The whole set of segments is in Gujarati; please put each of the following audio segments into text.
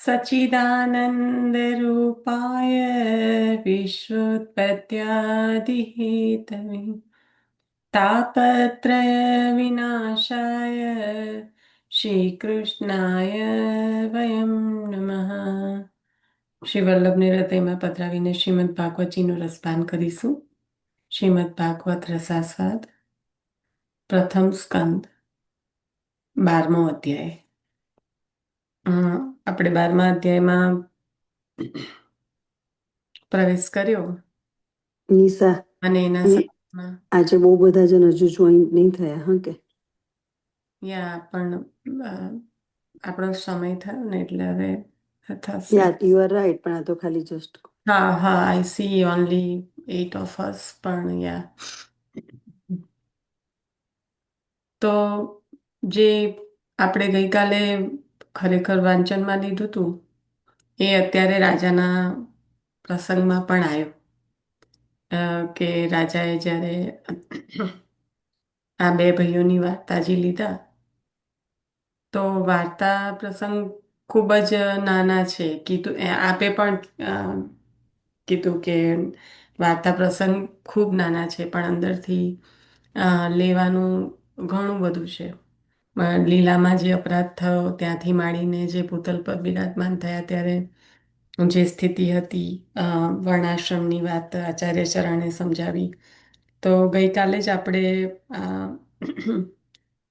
सच्चिदानन्दरूपाय विश्वोत्पत्त्यादिहेतवे तापत्रयविनाशाय શ્રીકૃષ્ણાય વયમ નમઃ. શ્રી વલ્લભને હૃદયમાં પધરાવીને શ્રીમદ ભાગવતજીનું રસપાન કરીશું. શ્રીમદ ભાગવત રસાસ્વાદ, પ્રથમ સ્કંદ, 12મો અધ્યાય. આપણે 12મા અધ્યાયમાં પ્રવેશ કર્યો નિશા અને એના અને સંદર્ભમાં આજે બહુ બધા જણ હજુ જોઈન્ટ નહીં થયા હા કે પણ આપણો સમય થયો ને એટલે હવે થશે. યુ આર રાઈટ, પણ આ તો ખાલી જસ્ટ હા હા, I C only 8 of us, પણ તો જે આપણે ગઈકાલે ખરેખર વાંચનમાં લીધું હતું એ અત્યારે રાજાના પ્રસંગમાં પણ આવ્યો. કે રાજાએ જ્યારે આ બે ભાઈઓની વાર્તાજી લીધા તો વાર્તા પ્રસંગ ખૂબ જ નાના છે. કીધું આપે પણ કીધું કે વાર્તા પ્રસંગ ખૂબ નાના છે પણ અંદરથી લેવાનું ઘણું બધું છે. લીલામાં જે અપરાધ થયો ત્યાંથી માંડીને જે ભૂતલ પર બિરાજમાન થયા ત્યારે જે સ્થિતિ હતી, વર્ણાશ્રમની વાત આચાર્ય ચરણે સમજાવી. તો ગઈકાલે જ આપણે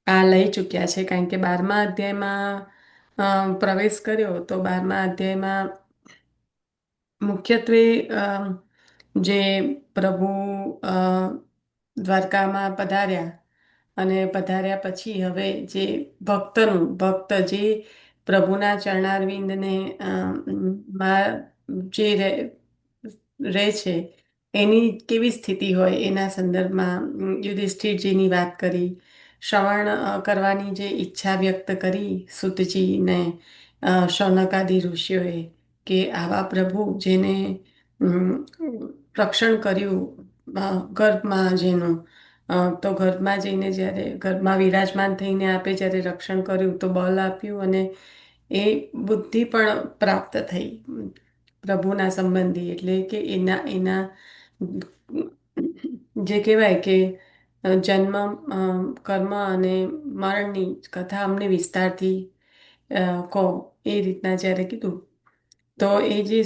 આ લઈ ચૂક્યા છે, કારણ કે 12મા અધ્યાયમાં પ્રવેશ કર્યો તો 12મા અધ્યાયમાં મુખ્યત્વે જે પ્રભુ અ, દ્વારકામાં પધાર્યા અને પધાર્યા પછી હવે જે ભક્ત જે પ્રભુના ચરણારવિંદને માં જે રહે છે એની કેવી સ્થિતિ હોય એના સંદર્ભમાં યુધિષ્ઠિરજીની વાત કરી. શ્રવણ કરવાની જે ઈચ્છા વ્યક્ત કરી સૂતજીને શૌનકાદિ ઋષિઓએ કે આવા પ્રભુ જેને રક્ષણ કર્યું ગર્ભમાં જેનું, તો ગર્ભમાં જઈને જ્યારે ગર્ભમાં વિરાજમાન થઈને આપે જ્યારે રક્ષણ કર્યું તો બળ આપ્યું અને એ બુદ્ધિ પણ પ્રાપ્ત થઈ પ્રભુના સંબંધી. એટલે કે એના એના જે કહેવાય કે જન્મ, કર્મ અને મરણની કથા અમને વિસ્તારથી કહો, એ રીતના જ્યારે કીધું તો એ જે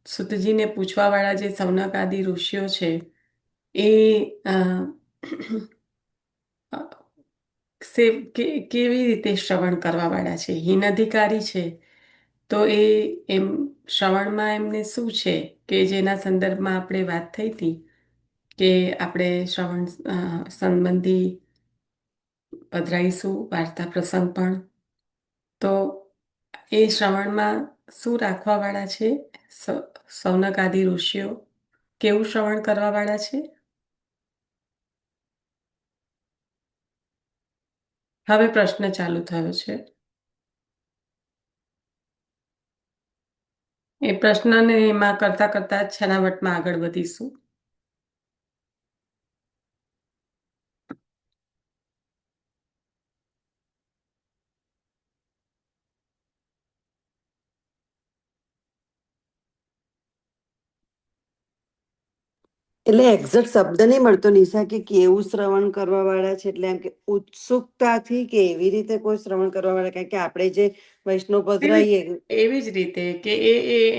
સુતજીને પૂછવાવાળા જે સૌનકાદિ ઋષિઓ છે એ કેવી રીતે શ્રવણ કરવાવાળા છે, હીન અધિકારી છે. તો એમ શ્રવણમાં એમને શું છે કે જેના સંદર્ભમાં આપણે વાત થઈ હતી કે આપણે શ્રવણ સંબંધી પધરાઈશું વાર્તા પ્રસંગ પણ. તો એ શ્રવણમાં શું રાખવાવાળા છે સૌનકાદિ ઋષિઓ, કેવું શ્રવણ કરવાવાળા છે. હવે પ્રશ્ન ચાલુ થયો છે. એ પ્રશ્નને એમાં કરતા કરતા છેનાવટમાં આગળ વધીશું. એટલે એક્ઝેક્ટ શબ્દ નહીં મળતો નિશા કે કેવું શ્રવણ કરવા વાળા છે, એટલે એમ કે ઉત્સુકતાથી કે એવી રીતે કોઈ શ્રવણ કરવા વાળા, કારણ કે આપણે જે વૈષ્ણવ પધરાઈએ એવી જ રીતે કે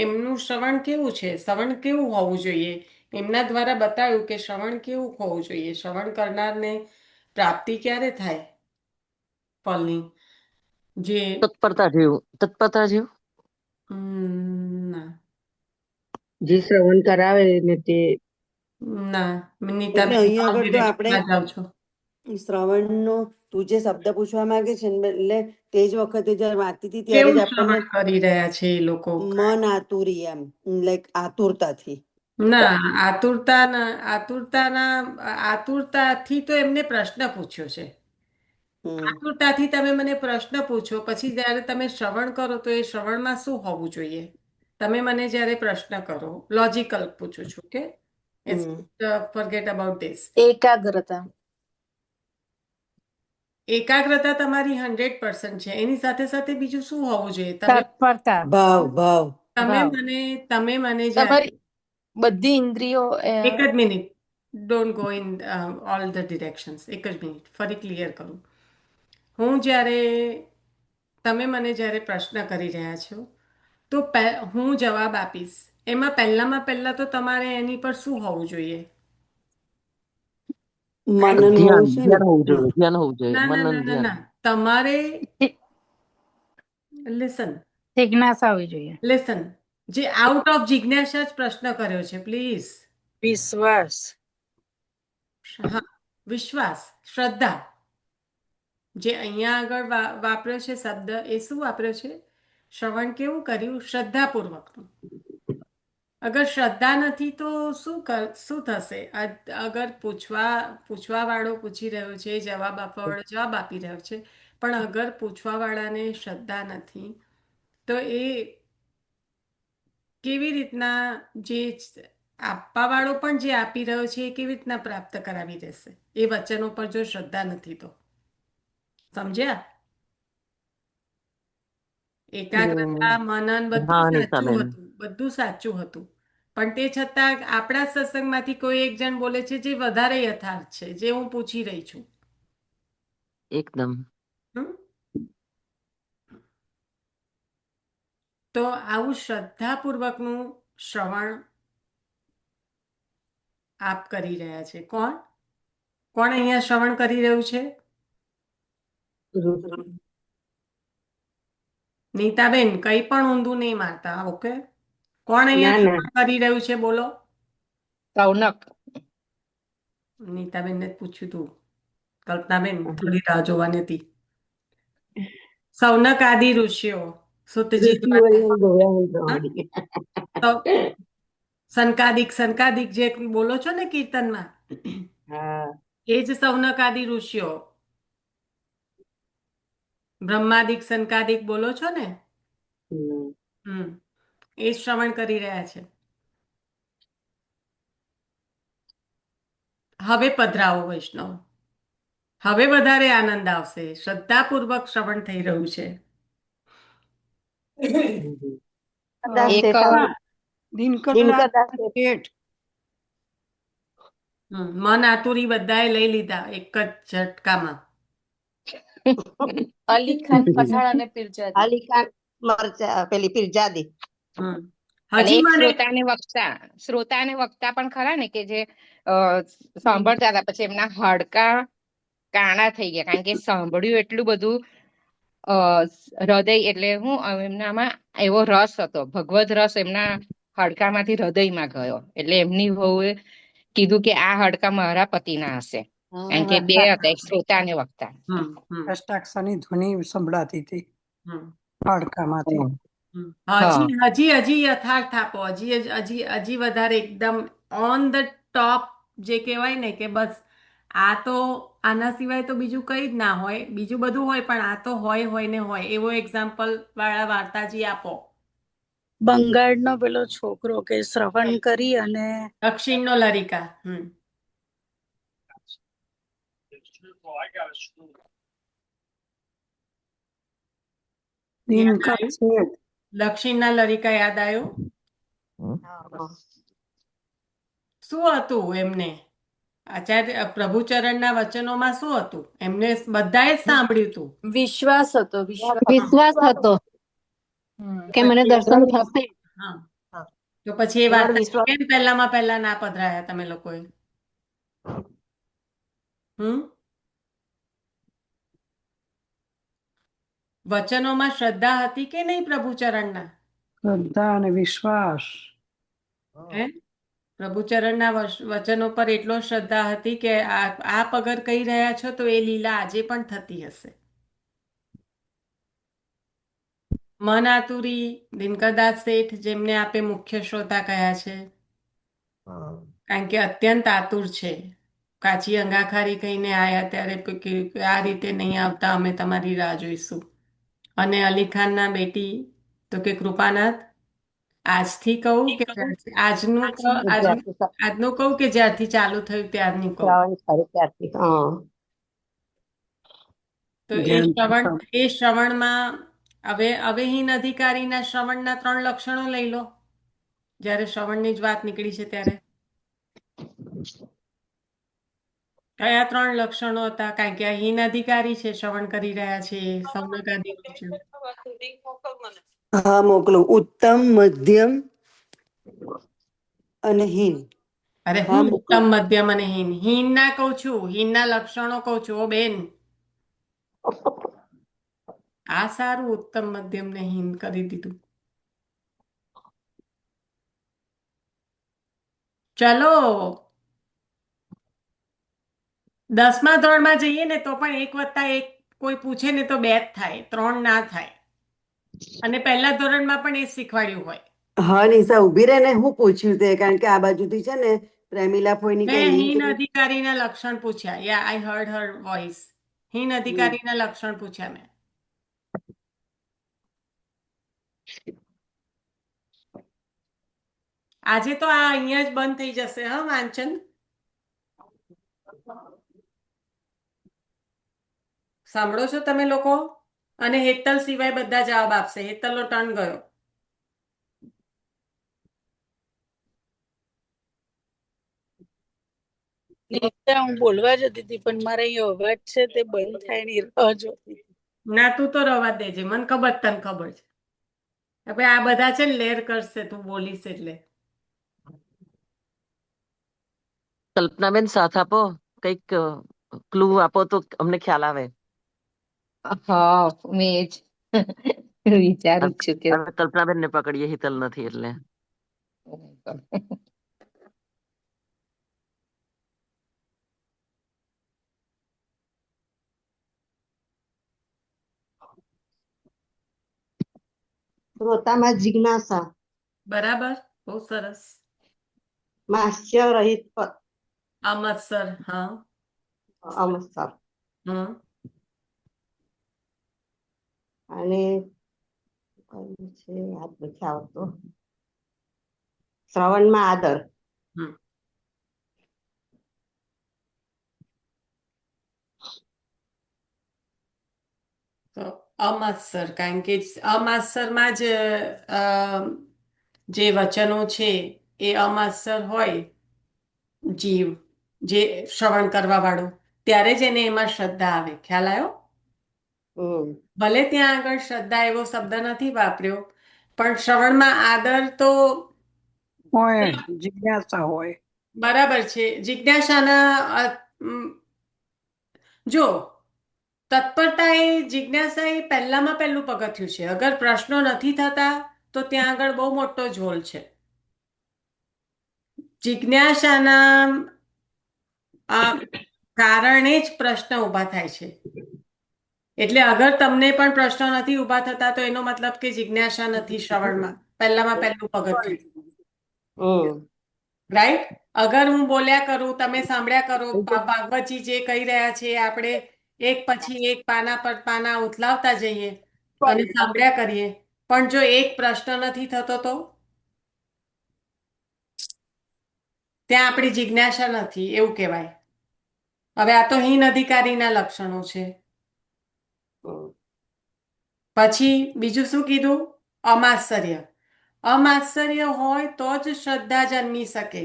એમનું શ્રવણ કેવું છે, શ્રવણ કેવું હોવું જોઈએ. એમના દ્વારા બતાવ્યું કે શ્રવણ કેવું હોવું જોઈએ. શ્રવણ કરનારને પ્રાપ્તિ ક્યારે થાય ફળની? જે તત્પરતા જેવું ના જે શ્રવણ કરાવે ને તે ના, એટલે નીતાબેન અહીંયા આગળ તો આપણે ડિરેક્શનમાં જાઓ છો. શ્રવણનો તું જે શબ્દ પૂછવા માંગે છે ને, એટલે તે જ વખતે જયારે વાંચતી હતી ત્યારે કેવું જ આપણને શ્રવણ કરી રહ્યા છે એ લોકો? મન આતુરી એમ, લાઈક આતુરતાથી. ના, આતુરતાથી તો એમને પ્રશ્ન પૂછ્યો છે. આતુરતાથી તમે મને પ્રશ્ન પૂછો, પછી જ્યારે તમે શ્રવણ કરો તો એ શ્રવણમાં શું હોવું જોઈએ? તમે મને જ્યારે પ્રશ્ન કરો, લોજિકલ પૂછું છું કે ઇટ્સ ફોરગેટ અબાઉટ ધીસ. એકાગ્રતા. એકાગ્રતા તમારી 100% છે, એની સાથે સાથે બીજું શું હોવું જોઈએ? તમે તત્પરતા, ભાવ ભાવ તમે ભાવ, મને તમે મને જ્યારે તમારી બધી ઇન્દ્રિયો એક જ minute, don't go in all the ડિરેક્શન્સ. એક જ મિનિટ ફરી ક્લિયર કરું. તમે મને જ્યારે પ્રશ્ન કરી રહ્યા છો તો હું જવાબ આપીશ, એમાં પહેલા તો તમારે એની પર શું હોવું જોઈએ? મનન ધ્યાન હોવું છે ને. ધ્યાન હોવું જોઈએ, ધ્યાન હોવું જોઈએ, ના ના મનન ના ના ધ્યાન. ના, તમારે લિસન જિજ્ઞાસા હોવી જોઈએ, લિસન, જે આઉટ ઓફ જિજ્ઞાસા જ પ્રશ્ન કર્યો છે, પ્લીઝ. વિશ્વાસ, હા, વિશ્વાસ, શ્રદ્ધા. જે અહીંયા આગળ વાપર્યો છે શબ્દ, એ શું વાપર્યો છે? શ્રવણ કેવું કર્યું? શ્રદ્ધાપૂર્વકનું. અગર શ્રદ્ધા નથી તો શું થશે? અગર પૂછવા વાળો પૂછી રહ્યો છે, જવાબ આપવા વાળો જવાબ આપી રહ્યો છે, પણ અગર પૂછવા વાળાને શ્રદ્ધા નથી તો એ કેવી રીતના, જે આપવા વાળો પણ જે આપી રહ્યો છે એ કેવી રીતના પ્રાપ્ત કરાવી દેશે એ વચનો પર, જો શ્રદ્ધા નથી તો? સમજ્યા? એકાગ્રતા, મનન બધું હા સાચું નીતાબેન, હતું, બધું સાચું હતું, પણ તે છતાં આપણા સત્સંગમાંથી કોઈ એક જણ બોલે છે જે વધારે યથાર્થ છે, જે હું પૂછી રહી છું. એકદમ. હમ? તો આવું શ્રદ્ધાપૂર્વકનું શ્રવણ આપ કરી રહ્યા છે. કોણ કોણ અહીંયા શ્રવણ કરી રહ્યું છે? નીતાબેન, કંઈ પણ ઊંધું નહીં મારતા, ઓકે? કોણ ના અહીંયા ના, શ્રવણ કરી રહ્યું છે? બોલો. રૌનક, નીતાબેનને જ પૂછ્યું તું. કલ્પનાબેન, થોડી રાહ જોવાની હતી. સૌનક આદિ ઋષિઓ, સુતજી ઋષિઓ દ્વારા, એ ગોવ્યા હા? પ્રમાણે. તો સંકાદિક જે બોલો છો ને કીર્તનમાં, હા. એ જ સૌનક આદિ ઋષિઓ. બ્રહ્માદિક સંકાદિક બોલો છો ને, હમ. હમ, એ જ શ્રવણ કરી રહ્યા છે. હવે પધરાવો વૈષ્ણવ, હવે વધારે આનંદ આવશે. શ્રદ્ધાપૂર્વક શ્રવણ થઈ રહ્યું છે. હમ. દાસ એક શેઠ આવે. દિનકર દાસ શેઠ. શેઠ, મન આતુરી બધાએ લઈ લીધા એક જ ઝટકામાં. અલી ખાન પઠાણ અને પીરજાદી. અલી ખાન મરચા પેલી પીરજાદી. હમ. અને હજી એક મને શ્રોતા અને વક્તા પણ ખરા ને કે જે અ, સાંભળતા હતા પછી એમના હાડકા કાણા થઈ ગયા કારણ કે સાંભળ્યું એટલું બધું. અ હૃદય એટલે હું એમનામાં એવો રસ હતો, ભગવદ રસ એમના હાડકામાંથી હૃદયમાં ગયો, એટલે એમની વહુએ કીધું કે આ હાડકા મારા પતિના હશે, કારણ કે બે હતા, એક શ્રોતા અને વક્તા. હમ હમ અષ્ટાક્ષરની ધ્વનિ સંભળાતી હતી હમ હાડકામાંથી. હમ. હમ. હા. હજી યથાર્થ આપો, હજી વધારે એકદમ ઓન ધ ટોપ, જે કહેવાય ને કે બસ આ તો, આના સિવાય તો બીજું કંઈ જ ના હોય, બીજું બધું હોય પણ આ તો હોય ને હોય, એવો એક્ઝામ્પલ વાળા વાર્તાજી આપો. બંગાળનો પેલો છોકરો કે શ્રવણ કરી અને દક્ષિણનો લરિકા. યાદ દિનકર આવ્યું? શેઠ. દક્ષિણના લરિકા યાદ આવ્યું? શું હતું એમને? આચાર્ય પ્રભુચરણના વચનોમાં શું હતું? એમને બધાએ જ સાંભળ્યું હતું. વિશ્વાસ હતો, વિશ્વાસ. વિશ્વાસ હતો કે મને પછી દર્શન થશે. હા, તો પછી એ દ્રઢ વાર્તા વિશ્વાસ. કેમ પહેલામાં પહેલા ના પધરાયા તમે લોકોએ? હમ? વચનોમાં શ્રદ્ધા હતી કે નહીં પ્રભુચરણના? શ્રદ્ધા અને વિશ્વાસ. હે? પ્રભુચરણના વચનો પર એટલો શ્રદ્ધા હતી કે આપ અગર કહી રહ્યા છો તો એ લીલા આજે પણ થતી હશે. મન આતુરી, દિનકરદાસ શેઠ, જેમને આપે મુખ્ય શ્રોતા કહ્યા છે, કારણ કે અત્યંત આતુર છે. કાચી અંગાખારી કહીને આયા ત્યારે કે આ રીતે નહીં આવતા, અમે તમારી રાહ જોઈશું. અને અલીખાનના બેટી તો કે કૃપાનાથ, આજથી કહું કે જ્યારથી આજનું કહું કે જ્યારથી ચાલુ થયું ત્યારનું કહું? શ્રાવણ ખરું ત્યારથી. હા. તો ધ્યાન. એ શ્રવણમાં હવે હીન અધિકારીના શ્રવણના 3 લક્ષણો લઈ લો, જ્યારે શ્રવણની જ વાત નીકળી છે ત્યારે કયા 3 લક્ષણો હતા? કારણ કે આ હીન અધિકારી છે, શ્રવણ કરી રહ્યા છે, સૌનકાદી વચન. હા મોકલું. ઉત્તમ, મધ્યમ અને હીન. અરે હા હું મોકલું. ઉત્તમ, મધ્યમ અને હીન? હીન ના કહું છું, હીનના લક્ષણો કહું છું. ઓ બેન, આ સારું, ઉત્તમ, મધ્યમ ને હીન કરી દીધું. ચલો, 10મા ધોરણમાં જઈએ ને તો પણ 1+1 કોઈ પૂછે ને તો 2 જ થાય, 3 ના થાય. અને પહેલા ધોરણમાં પણ એ જ શીખવાડ્યું હોય. હા નિશા ઉભી રહે ને, હું પૂછ્યું તે કારણ કે આ બાજુથી છે ને પ્રેમિલા ફોઈની કઈ મેં લિંક. હીન અધિકારીના લક્ષણ પૂછ્યા. યા આઈ હર્ડ હર વોઇસ. હીન અધિકારીના લક્ષણ પૂછ્યા મેં. આજે તો આ અહીંયા જ બંધ થઈ જશે હા વાંચન. સાંભળો છો તમે લોકો? અને હેતલ સિવાય બધા જવાબ આપશે. હેતલનો ટર્ન ગયો. નિશા, હું બોલવા જતી હતી પણ મારા અહીં અવાજ છે તે બંધ થાય ની રાહ જોતી હતી. ના, તું તો રવા દેજે, મને ખબર, તને ખબર છે. હવે આ બધા છે ને લેર કરશે તું બોલીશ એટલે. કલ્પનાબેન સાથ આપો, કઈક ક્લુ આપો તો અમને ખ્યાલ આવે. હા, મેં જ વિચારું જ છું કે હવે કલ્પનાબેન ને પકડીએ, હિતલ નથી એટલે. શ્રોતામાં જિજ્ઞાસા, બરાબર, બહુ સરસ. માસ્ય રહિત અમત્સર, હા. અમસ્તર. હમ. અને કયું છે યાદ નથી આવતું. શ્રવણમાં આદર. હમ. તો અમાસર, કારણ કે અમાસરમાં જ અ, જે વચનો છે એ અમાસર હોય, જીવ જે શ્રવણ કરવા વાળું, ત્યારે જ એને એમાં શ્રદ્ધા આવે. ખ્યાલ આવ્યો? હમ ભલે ત્યાં આગળ શ્રદ્ધા એવો શબ્દ નથી વાપર્યો, પણ શ્રવણમાં આદર તો હોય, જિજ્ઞાસા હોય. બરાબર છે. જિજ્ઞાસાના જો તત્પરતા એ જિજ્ઞાસા એ પહેલામાં પહેલું પગથિયું છે. અગર પ્રશ્નો નથી થતા તો ત્યાં આગળ બહુ મોટો ઝોલ છે. જિજ્ઞાસાના આ કારણે જ પ્રશ્ન ઊભા થાય છે. એટલે અગર તમને પણ પ્રશ્નો નથી ઊભા થતા તો એનો મતલબ કે જિજ્ઞાસા નથી શ્રવણમાં. પહેલામાં પહેલું પગથિયું. હમ રાઈટ? અગર હું બોલ્યા કરું, તમે સાંભળ્યા કરો, ભાગવતજી જે કહી રહ્યા છે આપણે એક પછી એક પાના પર પાના ઉથલાવતા જઈએ અને સાંભળ્યા કરીએ, પણ જો એક પ્રશ્ન નથી થતો તો ત્યાં આપણી જિજ્ઞાસા નથી એવું કહેવાય. હવે આ તો હીન અધિકારીના લક્ષણો છે. હમ પછી બીજું શું કીધું? અમાશ્ચર્ય. અમાશ્ચર્ય હોય તો જ શ્રદ્ધા જન્મી શકે.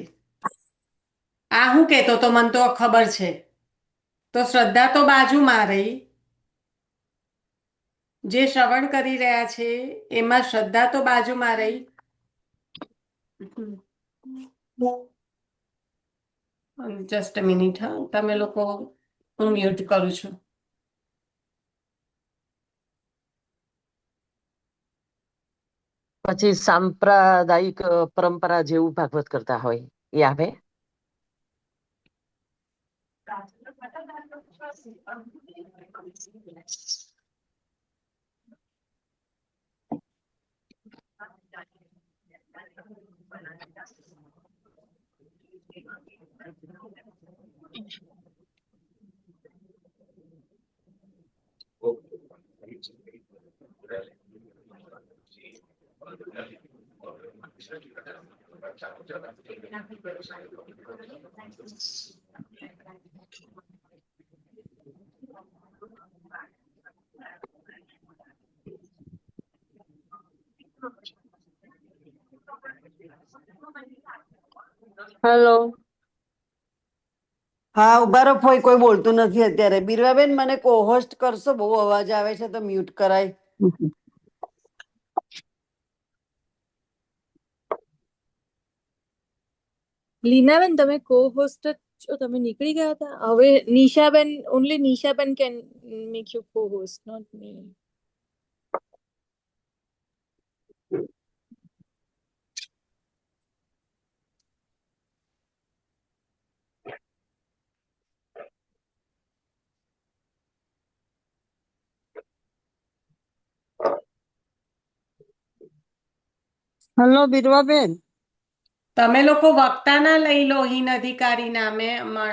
આ હું કહેતો તો મને તો ખબર છે. તો શ્રદ્ધા તો બાજુમાં રહી. જે શ્રવણ કરી રહ્યા છે એમાં શ્રદ્ધા તો બાજુમાં રહી. જસ્ટ અ મિનિટ, હા, તમે લોકો, હું મ્યુટ કરું છું. પછી સાંપ્રદાયિક પરંપરા જેવું ભાગવત કરતા હોય એ આવે. હેલો. હા ઉભા રહો ફોઈ, કોઈ બોલતું નથી અત્યારે. બીરવાબેન મને કોહોસ્ટ કરશો? બહુ અવાજ આવે છે તો મ્યુટ કરાય. લીનાબેન તમે કો હોસ્ટ છો, તમે નીકળી ગયા હતા. હવે નિશાબેન, ઓનલી નિશાબેન can make you co host, not me. Hello બીરવાબેન. તમે લોકો વક્તાના લઈ લો હિન અધિકારીના.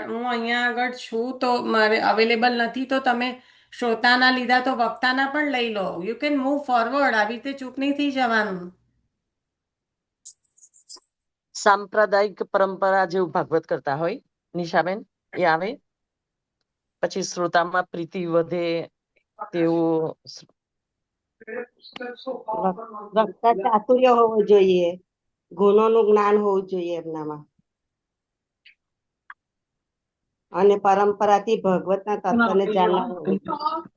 હું અહીંયા આગળ છું તો મારે અવેલેબલ નથી, તો તમે શ્રોતાના લીધા તો વક્તાના પણ લઈ લો. You can move forward. આવી રીતે ચૂપ નહીં થઈ જવાનું. સાંપ્રદાયિક પરંપરા જેવું ભાગવત કરતા હોય નિશાબેન એ આવે, પછી શ્રોતામાં પ્રીતિ વધે તેવું. વક્તા ચાતુર્ય હોવું જોઈએ, ગુણોનું જ્ઞાન હોવું જોઈએ એમનામાં, અને પરંપરાથી ભગવતના તત્વને જાણનાર હોવું જોઈએ.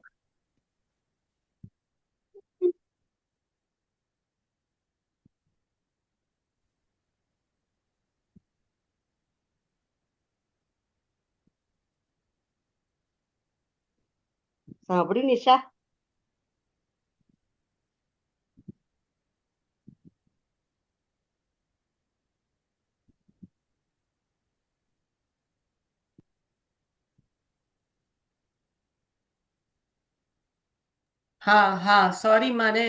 સાંભળ્યું નિશા? હા હા, સોરી, મને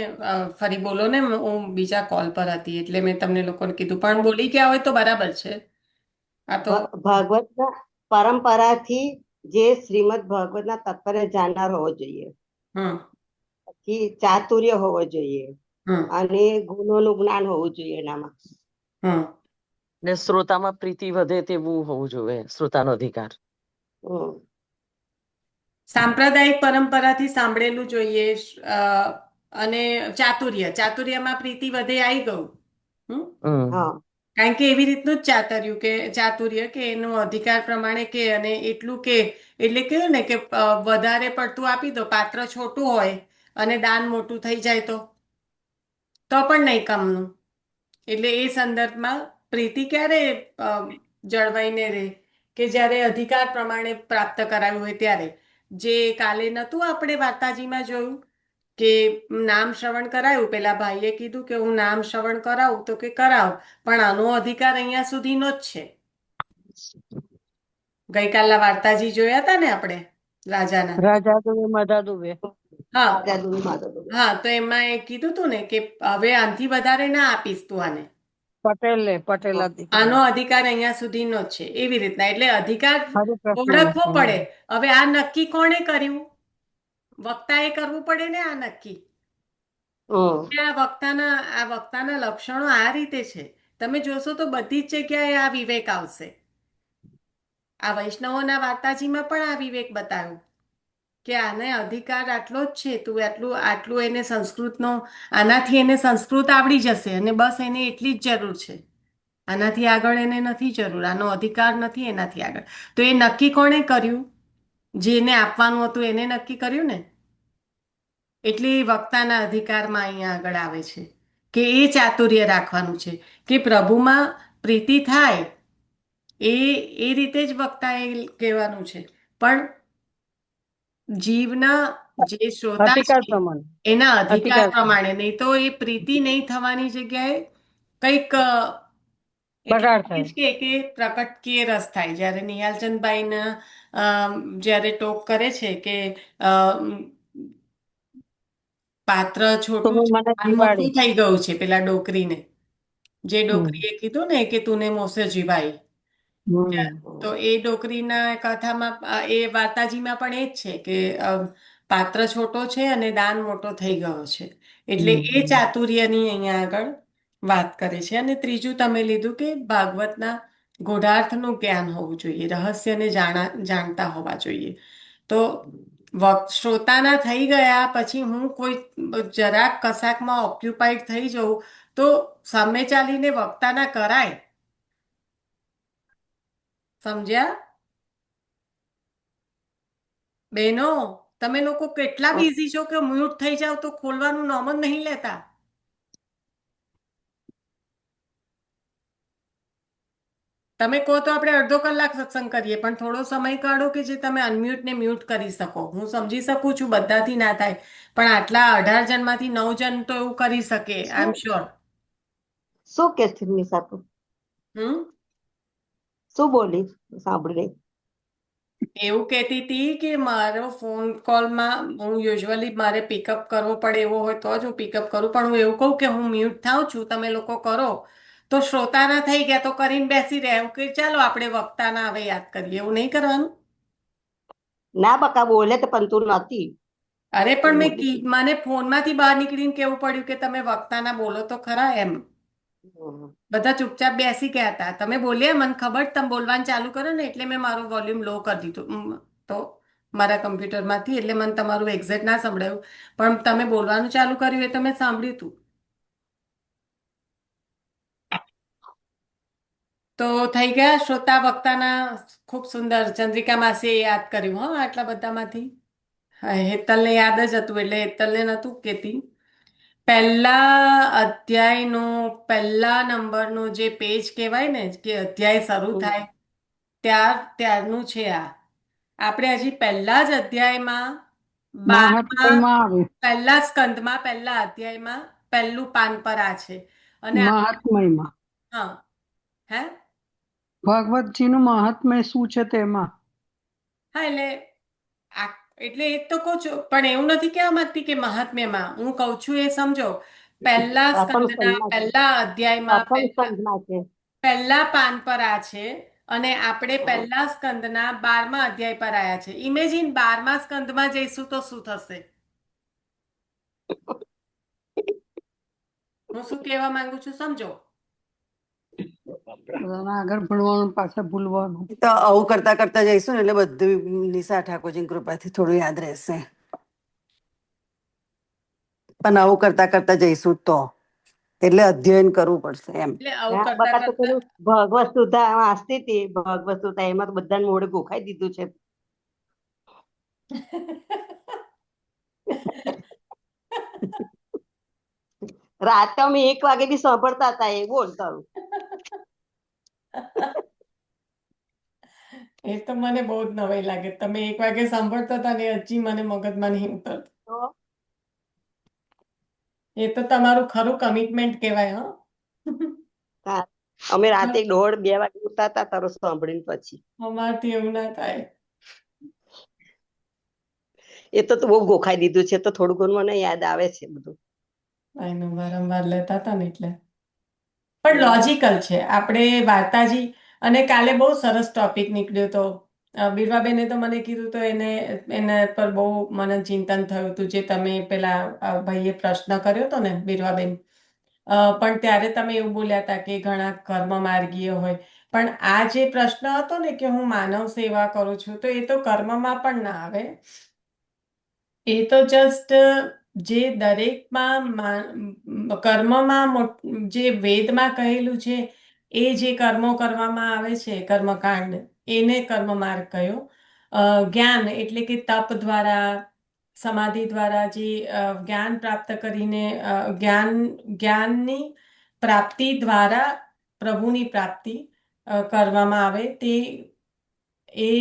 ફરી બોલો ને. હું બીજા કોલ પર હતી એટલે મેં તમને લોકોને કીધું, પણ બોલી ગયા હોય તો બરાબર છે. આ તો ભાગવતના પરંપરાથી જે શ્રીમદ ભાગવતના તત્વને જાણનાર હોવો જોઈએ, હમ પછી ચાતુર્ય હોવો જોઈએ, હમ અને ગુણોનું જ્ઞાન હોવું જોઈએ એનામાં. હમ ને શ્રોતામાં પ્રીતિ વધે તેવું હોવું જોઈએ, શ્રોતાનો અધિકાર. હમ. સાંપ્રદાયિક પરંપરાથી સાંભળેલું જોઈએ. અ, અને ચાતુર્યમાં પ્રીતિ વધે આવી ગયું. હમ. હા. કારણ કે એવી રીતનું જ ચાતુર્ય કે એનું અધિકાર પ્રમાણે કે, અને એટલું કે, એટલે કેવું ને કે વધારે પડતું આપી દો, પાત્ર છોટું હોય અને દાન મોટું થઈ જાય તો પણ નહીં કામનું. એટલે એ સંદર્ભમાં પ્રીતિ ક્યારે અ, જળવાઈને રહે? કે જ્યારે અધિકાર પ્રમાણે પ્રાપ્ત કરાયું હોય ત્યારે. જે કાલે નહોતું આપણે વાર્તાજીમાં જોયું કે નામ શ્રવણ કરાયું, પેલા ભાઈએ કીધું કે હું નામ શ્રવણ કરાવું, તો કે કરાવ, પણ આનો અધિકાર અહીંયા સુધીનો જ છે. ગઈકાલના વાર્તાજી જોયા હતા ને આપણે, રાજાના. રાજા દુબે માધા દુબે. હા રાજા દુબે માધવ દુબે. હા, તો એમાં એ કીધું તું ને કે હવે આનાથી વધારે ના આપીશ તું આને. પટેલ આનો દીકરા અધિકાર અહીંયા સુધીનો જ છે. એવી રીતના એટલે અધિકાર હરિપ્રસન્ન. ઓળખવો પડે. હવે આ નક્કી કોણે કર્યું? વક્તાએ કરવું પડે ને આ નક્કી. હમ. કે આ વક્તાના લક્ષણો આ રીતે છે. તમે જોશો તો બધી જ જગ્યાએ આ વિવેક આવશે. આ વૈષ્ણવોના વાર્તાજીમાં પણ આ વિવેક બતાવ્યો કે આને અધિકાર આટલો જ છે. તું આટલું આટલું એને સંસ્કૃતનો, આનાથી એને સંસ્કૃત આવડી જશે અને બસ એને એટલી જ જરૂર છે. આનાથી આગળ એને નથી જરૂર, આનો અધિકાર નથી એનાથી આગળ. તો એ નક્કી કોણે કર્યું? જેને આપવાનું હતું એને નક્કી કર્યું ને. એટલે એ વક્તાના અધિકારમાં અહીંયા આગળ આવે છે કે એ ચાતુર્ય રાખવાનું છે કે પ્રભુમાં પ્રીતિ થાય એ એ રીતે જ વક્તાએ કહેવાનું છે. પણ જીવના જે શ્રોતા અધિકાર છે પ્રમાણે. એના અધિકાર અધિકાર પ્રમાણે, નહીં તો એ પ્રીતિ નહીં થવાની જગ્યાએ કંઈક એટલે બગાડ થાય. કહીશ કે પ્રકટકીય રસ થાય. જ્યારે નિહાલચંદભાઈના જ્યારે ટોક કરે છે કે અ, પાત્ર તો છોટું છે મને અને મોટું દિવાળી. થઈ ગયું છે, પેલા ડોકરીને, જે હમ ડોકરીએ કીધું ને કે તુને મોસે જીવાઈ. હમ. તો એ ડોકરીના કથામાં એ વાર્તાજીમાં પણ એ જ છે કે પાત્ર છોટો છે અને દાન મોટો થઈ ગયો છે. એટલે એ હમ. ચાતુર્યની અહીંયા આગળ વાત કરે છે. અને ત્રીજું તમે લીધું કે ભાગવતના ગૂઢાર્થનું જ્ઞાન હોવું જોઈએ, રહસ્યને જાણતા હોવા જોઈએ. તો શ્રોતાના થઈ ગયા પછી હું કોઈ જરાક કશાકમાં ઓક્યુપાઈડ થઈ જાઉં તો સામે ચાલીને વક્તાના કરાય. સમજ્યા? બહેનો, તમે લોકો કેટલા બિઝી છો કે મ્યુટ થઈ જાવ તો ખોલવાનું નામ જ નહીં લેતા. તમે કહો તો આપણે અડધો કલાક સત્સંગ કરીએ, પણ થોડો સમય કાઢો કે જે તમે અનમ્યુટ ને મ્યુટ કરી શકો. હું સમજી શકું છું બધાથી ના થાય, પણ આટલા 18 જણમાંથી 9 જણ તો એવું કરી શકે, આઈ એમ શું શ્યોર. શું કે છે નિશા તું? હમ શું બોલી? સાંભળી નહીં. એવું કહેતી હતી કે મારો ફોન કોલમાં હું યુઝ્યુઅલી મારે પિકઅપ કરવો પડે એવો હોય તો જ હું પિકઅપ કરું, પણ હું એવું કહું કે હું મ્યુટ થાઉં છું, તમે લોકો કરો તો શ્રોતાના થઈ ગયા તો કરીને બેસી રહે, એવું કે ચાલો આપણે વક્તાના હવે યાદ કરીએ. એવું નહીં કરવાનું. ના બકા બોલે તો પણ તું નથી. અરે તું પણ બોલી તી. મને ફોનમાંથી બહાર નીકળીને કેવું પડ્યું કે તમે વક્તાના બોલો તો ખરા એમ. હમ. બધા ચૂપચાપ બેસી ગયા હતા. તમે બોલ્યા, મને ખબર તમે બોલવાનું ચાલુ કરો ને એટલે મેં મારું વોલ્યુમ લો કરી દીધું. તો મારા કમ્પ્યુટરમાંથી એટલે મને તમારું એક્ઝેક્ટ ના સંભળાયું, પણ તમે બોલવાનું ચાલુ કર્યું એ તો મેં સાંભળ્યું હતું. તો થઈ ગયા શ્રોતા વક્તાના. ખૂબ સુંદર. ચંદ્રિકા માસીએ યાદ કર્યું હો આટલા બધામાંથી. હા, હેતલને યાદ જ હતું એટલે હેતલને નહોતું કહેતી. પહેલા અધ્યાયનો પહેલા નંબરનો જે પેજ કહેવાય ને કે અધ્યાય શરૂ હમ. થાય ત્યારનું છે આ. આપણે હજી પહેલા જ અધ્યાયમાં 12મા મહાત્મયમાં આવે. પહેલા સ્કંદમાં પહેલા અધ્યાયમાં પહેલું પાન પર આ છે. અને મહાત્મયમાં હા, હે ભગવતજીનું મહાત્મય શું છે તેમાં? હા આ એટલે એ તો કહું છું, પણ એવું નથી કહેવા માંગતી કે મહાત્મ્યમાં. હું કહું છું એ સમજો. પહેલા પ્રથમ સ્કંદના સ્કંદમાં છે. પહેલા અધ્યાયમાં પ્રથમ સ્કંદમાં છે. પહેલા પાન પર આ છે, અને આપણે પહેલા સ્કંદના 12મા અધ્યાય પર આયા છે. ઇમેજિન 12મા સ્કંદમાં જઈશું તો શું થશે? હું શું કહેવા માંગુ છું સમજો. બધાને આગળ ભણવાનું પાછા ભૂલવાનું. તો આવું કરતા કરતા જઈશું ને એટલે બધું નિશા ઠાકોરજીની કૃપાથી થોડું યાદ રહેશે. પણ આવું કરતા કરતા જઈશું તો એટલે અધ્યયન કરવું પડશે એમ. એટલે આવું હા કરતા બકા તો કરતા પેલું ભગવત સુધા વાંચતી હતી. ભગવત સુધા એમાં તો બધાને મોઢે ગોખાઈ દીધું છે. રાતે અમે 1 વાગે બી સાંભળતા હતા. એ બોલ તારું. એ તો મને બહુ જ નવાઈ લાગે. તમે 1 વાગે સાંભળતા હતા ને હજી મને મગજમાં નહીં ઉતરતું. તો એ તો તમારું ખરું કમિટમેન્ટ કહેવાય હો. હા, અમે રાતે 1:30-2 વાગે ઉઠતા હતા તારું સાંભળીને પછી. અમારથી એવું ના થાય. એ તો તું બહુ ગોખાઈ દીધું છે તો થોડું ઘણું મને યાદ આવે છે બધું. એનું વારંવાર લેતા હતા ને એટલે. પણ હમ. લોજિકલ છે. આપણે વાર્તાજી, અને કાલે બહુ સરસ ટોપિક નીકળ્યો હતો. બીરવાબેને તો મને કીધું તો એના પર બહુ મને ચિંતન થયું હતું, જે તમે પેલા ભાઈએ પ્રશ્ન કર્યો હતો ને બીરવાબેન. પણ ત્યારે તમે એવું બોલ્યા હતા કે ઘણા કર્મ માર્ગીય હોય. પણ આ જે પ્રશ્ન હતો ને કે હું માનવ સેવા કરું છું, તો એ તો કર્મમાં પણ ના આવે. એ તો જસ્ટ જે દરેકમાં કર્મમાં જે વેદમાં કહેલું છે એ જે કર્મો કરવામાં આવે છે કર્મકાંડ, એને કર્મ માર્ગ કયો. જ્ઞાન એટલે કે તપ દ્વારા, સમાધિ દ્વારા જે જ્ઞાન પ્રાપ્ત કરીને જ્ઞાનની પ્રાપ્તિ દ્વારા પ્રભુની પ્રાપ્તિ કરવામાં આવે તે એ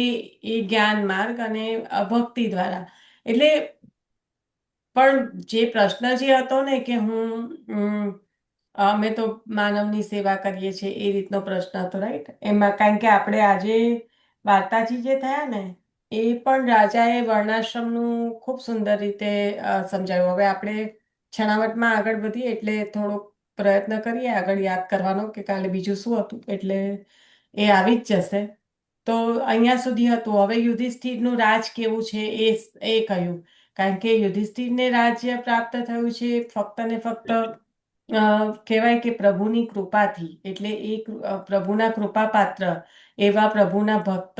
જ્ઞાન માર્ગ, અને ભક્તિ દ્વારા. એટલે પણ જે પ્રશ્ન જે હતો ને કે અમે તો માનવની સેવા કરીએ છીએ એ રીતનો પ્રશ્ન હતો, રાઈટ? એમાં કારણ કે આપણે આજે વાર્તાજી જે થયા ને એ પણ રાજાએ વર્ણાશ્રમનું ખૂબ સુંદર રીતે સમજાવ્યું. હવે આપણે છણાવટમાં આગળ વધીએ એટલે થોડોક પ્રયત્ન કરીએ આગળ યાદ કરવાનો કે કાલે બીજું શું હતું, એટલે એ આવી જ જશે. તો અહીંયા સુધી હતું. હવે યુધિષ્ઠિરનું રાજ કેવું છે એ કહ્યું. કારણ કે યુધિષ્ઠિરને રાજ્ય પ્રાપ્ત થયું છે ફક્ત ને ફક્ત કહેવાય કે પ્રભુની કૃપાથી. એટલે એ પ્રભુના કૃપાપાત્ર એવા પ્રભુના ભક્ત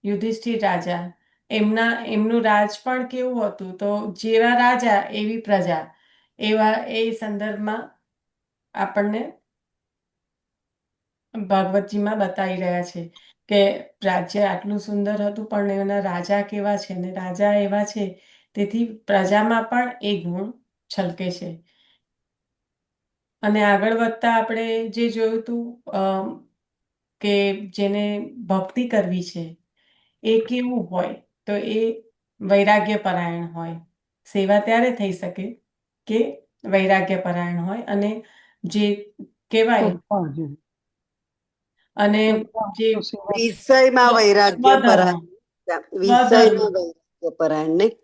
યુધિષ્ઠિર રાજા, એમનું રાજ પણ કેવું હતું, તો જેવા રાજા એવી પ્રજા, એવા એ સંદર્ભમાં આપણને ભાગવતજીમાં બતાવી રહ્યા છે કે રાજ્ય આટલું સુંદર હતું પણ એના રાજા કેવા છે ને રાજા એવા છે, તેથી પ્રજામાં પણ એ ગુણ છલકે છે. અને આગળ વધતા આપણે જે જોયું હતું કે જેને ભક્તિ કરવી છે એ કેવું હોય, તો એ વૈરાગ્ય પરાયણ હોય. સેવા ત્યારે થઈ શકે કે વૈરાગ્ય પરાયણ હોય અને જે કહેવાય શ્રદ્ધા છે. અને શ્રદ્ધા જે તો સેવા વિષયમાં વૈરાગ્ય સ્વધર્મ પરાયણ, વિષયમાં વૈરાગ્ય પરાયણ નહીં.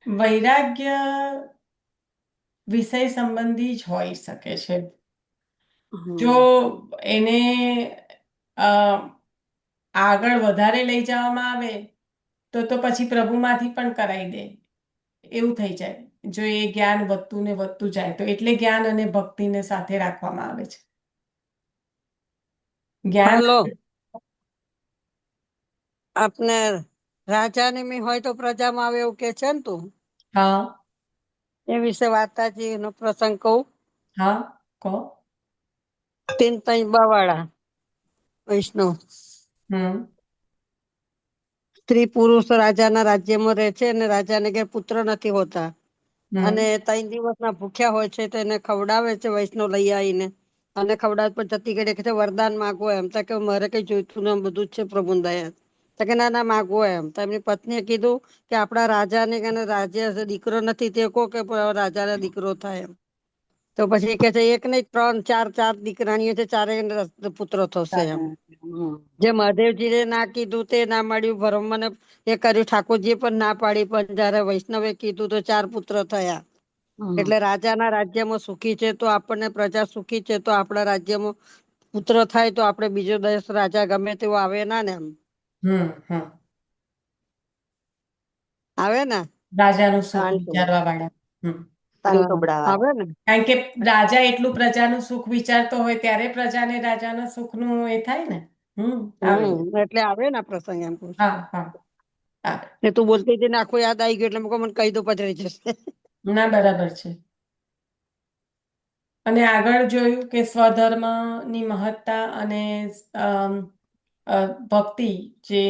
વૈરાગ્ય વિષય સંબંધી જ હોઈ શકે છે. જો એને અ, આગળ વધારે લઈ જવામાં આવે તો પછી પ્રભુમાંથી પણ કરાઈ દે એવું થઈ જાય. જો એ જ્ઞાન વધતું ને વધતું જાય તો એટલે જ્ઞાન અને ભક્તિને સાથે રાખવામાં આવે છે. જ્ઞાન હાલો, આપને રાજાની મી હોય તો પ્રજામાં આવે એવું કે છે ને તું, હા એ વિશે વાર્તાજી નો પ્રસંગ કહું. હા કહો. તીન તઈ બવાળા વૈષ્ણવ હમ સ્ત્રી પુરુષ રાજાના રાજ્યમાં રહે છે અને રાજાને કે પુત્ર નથી હોતા હમ અને 3 દિવસના ભૂખ્યા હોય છે તો એને ખવડાવે છે વૈષ્ણવ લઈ આવીને. અને ખવડાવ પર જતી ઘડી કે વરદાન માંગો, એમ તો કે મારે કઈ જોઈતું ને બધું જ છે પ્રભુ દયા. તો કે ના માગવો એમ. તો એમની પત્નીએ કીધું કે આપણા રાજાને કે રાજ્ય દીકરો નથી તે કહો કે રાજાને દીકરો થાય એમ. તો પછી કે છે એક નહીં 3 4 દીકરાણીઓ છે, ચારે પુત્રો થશે એમ. જે મહાદેવજીને ના કીધું તે ના મળ્યું, બ્રહ્મને એ કર્યું, ઠાકોરજી પણ ના પાડી, પણ જયારે વૈષ્ણવે કીધું તો 4 પુત્ર થયા. એટલે રાજાના રાજ્યમાં સુખી છે તો આપણને પ્રજા સુખી છે તો આપણા રાજ્યમાં પુત્ર થાય તો આપણે બીજો દેશ રાજા ગમે તેવો આવે ના ને એમ હમ આવે ને રાજાનું સુખ શાંત વિચારવા વાળા. હમ તનટુબડા આવે વાળા. ને. કારણ કે રાજા એટલું પ્રજાનું સુખ વિચારતો હોય ત્યારે પ્રજાને રાજાના સુખનું એ થાય ને. આવે. એટલે આવે ને આ પ્રસંગ એમ કહું છું. હા હા આવે. ને તું બોલતી હતી ને આખું યાદ આવી ગયું એટલે મને કહી દો પછી રહી જશે. ના બરાબર છે. અને આગળ જોયું કે સ્વધર્મની મહત્તા અને અમ, ભક્તિ જે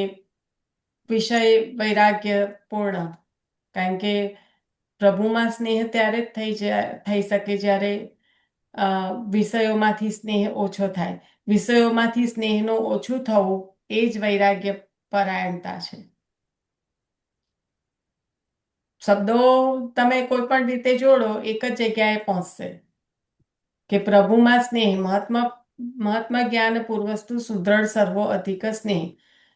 વિષય વૈરાગ્ય પૂર્ણ. કારણ કે પ્રભુમાં સ્નેહ ત્યારે જ થઈ શકે જ્યારે વિષયોમાંથી સ્નેહ ઓછો થાય. વિષયોમાંથી સ્નેહનું ઓછું થવું એ જ વૈરાગ્ય પરાયણતા છે. શબ્દો તમે કોઈ પણ રીતે જોડો એક જ જગ્યાએ પહોંચશે કે પ્રભુમાં સ્નેહ મહાત્મા જ્ઞાન પૂર્વસ્તુ સુદ્રઢ સર્વો અધિક સ્નેહ.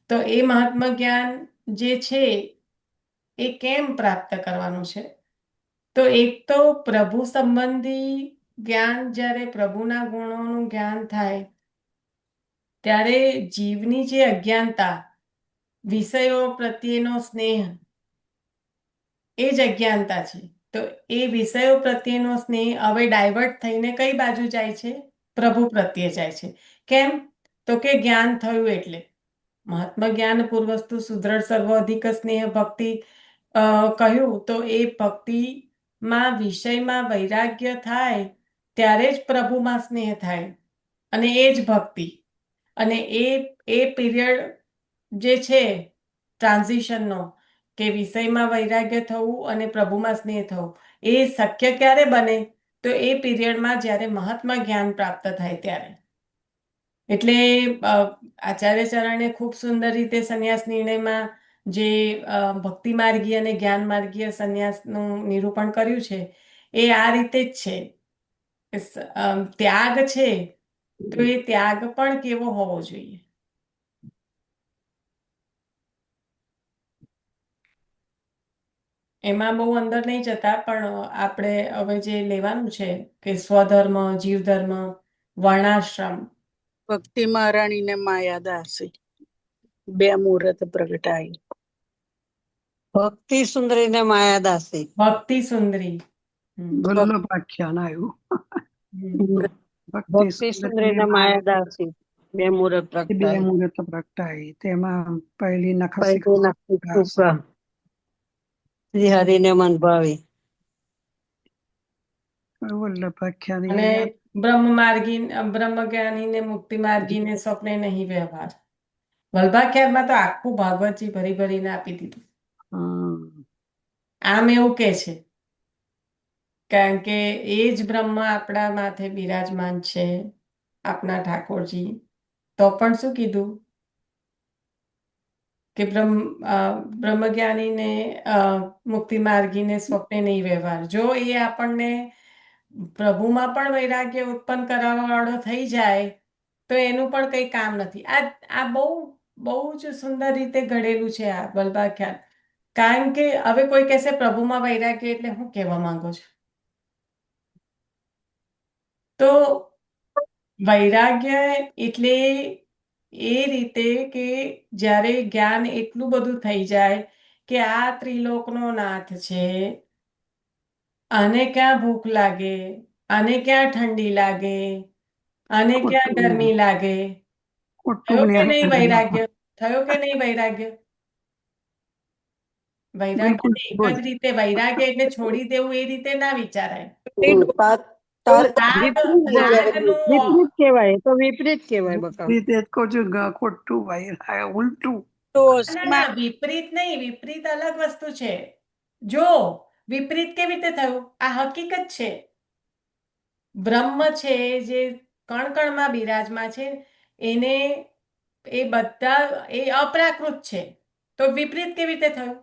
તો એ મહાત્મા જ્ઞાન જે છે એ કેમ પ્રાપ્ત કરવાનું છે? તો એક તો પ્રભુ સંબંધી જ્ઞાન, જ્યારે પ્રભુના ગુણોનું જ્ઞાન થાય ત્યારે જીવની જે અજ્ઞાનતા, વિષયો પ્રત્યેનો સ્નેહ, એ જ અજ્ઞાનતા છે. તો એ વિષયો પ્રત્યેનો સ્નેહ હવે ડાયવર્ટ થઈને કઈ બાજુ જાય છે? પ્રભુ પ્રત્યે જાય છે. કેમ? તો કે જ્ઞાન થયું એટલે. મહાત્મા જ્ઞાન પૂર્વસ્તુ સુદ્રઢ સર્વ અધિક સ્નેહ ભક્તિ કહ્યું તો એ ભક્તિમાં વિષયમાં વૈરાગ્ય થાય ત્યારે જ પ્રભુમાં સ્નેહ થાય અને એ જ ભક્તિ. અને એ પીરિયડ જે છે ટ્રાન્ઝિશનનો, કે વિષયમાં વૈરાગ્ય થવું અને પ્રભુમાં સ્નેહ થવું, એ શક્ય ક્યારે બને? તો એ પીરિયડમાં જ્યારે મહાત્મા જ્ઞાન પ્રાપ્ત થાય ત્યારે. એટલે આચાર્ય ચરણે ખૂબ સુંદર રીતે સંન્યાસ નિર્ણયમાં જે ભક્તિ માર્ગીય અને જ્ઞાન માર્ગીય સંન્યાસનું નિરૂપણ કર્યું છે એ આ રીતે જ છે. ત્યાગ છે તો એ ત્યાગ પણ કેવો હોવો જોઈએ? એમાં બહુ અંદર નહીં જતા, પણ આપણે હવે જે લેવાનું છે કે સ્વધર્મ, જીવધર્મ, વર્ણાશ્રમ. ભક્તિ મહારાણી ને માયા દાસી 2 મુહૂર્ત પ્રગટાઈ. ભક્તિ સુંદરી ને માયાદાસી. ભક્તિ સુંદરી. વલ્લભ આખ્યાન આવ્યું. ભક્તિ સુંદરી ને માયાદાસી 2 મુહૂર્ત 2 પ્રગટાઈ. મુહૂર્ત પ્રગટાઈ. તેમાં પહેલી નખસી પહેલી નક્ષત્ર શ્રી હરિને મન ભાવી. વલ્લભાખ્યાની અને યાદ. બ્રહ્મજ્ઞાની ને મુક્તિ માર્ગી ને સ્વપ્ને નહીં વ્યવહાર. વલ્ભાખ્યાનમાં તો આખું ભાગવતજી ભરી ભરીને આપી દીધું. હમ. આમ એવું કે છે કારણ કે એ જ બ્રહ્મ આપણા માથે બિરાજમાન છે, આપણા ઠાકોરજી. તો પણ શું કીધું કે બ્રહ્મજ્ઞાનીને મુક્તિ માર્ગીને સ્વપ્ને નહીં વ્યવહાર. જો એ આપણને પ્રભુમાં પણ વૈરાગ્ય ઉત્પન્ન કરવા વાળો થઈ જાય તો એનું પણ કંઈ કામ નથી. આ બહુ બહુ જ સુંદર રીતે ઘડેલું છે આ વલ્ભાખ્યાન. કારણ કે હવે કોઈ કહેશે પ્રભુમાં વૈરાગ્ય એટલે હું કહેવા માંગુ છું. તો વૈરાગ્ય એટલે એ રીતે કે જ્યારે જ્ઞાન એટલું બધું થઈ જાય કે આ ત્રિલોકનો નાથ છે, આને ક્યાં ભૂખ લાગે, આને ક્યાં ઠંડી લાગે, આને ક્યાં ખોટું ગરમી લાગે. ખોટું થયો કે જ્ઞાન નહીં કાઢેલું. વૈરાગ્ય? થયો કે નહીં વૈરાગ્ય? વૈરાગ્ય બિલકુલ એક બોલ. જ રીતે વૈરાગ્ય એટલે છોડી દેવું એ રીતે ના વિચારાય. તર્ક રાગનું વિપરીત કહેવાય, તો વિપરીત કહેવાય બકા. રીતે જ કહું છું ખોટું ભાઈ, હા, ઉલટું. તો ના ઓશીમાં ના વિપરીત નહીં, વિપરીત અલગ વસ્તુ છે. જો વિપરીત કેવી રીતે થયું? આ હકીકત છે. બ્રહ્મ છે જે કણ કણમાં બિરાજમાં છે, એને એ બધા એ અપ્રાકૃત છે. તો વિપરીત કેવી રીતે થયું?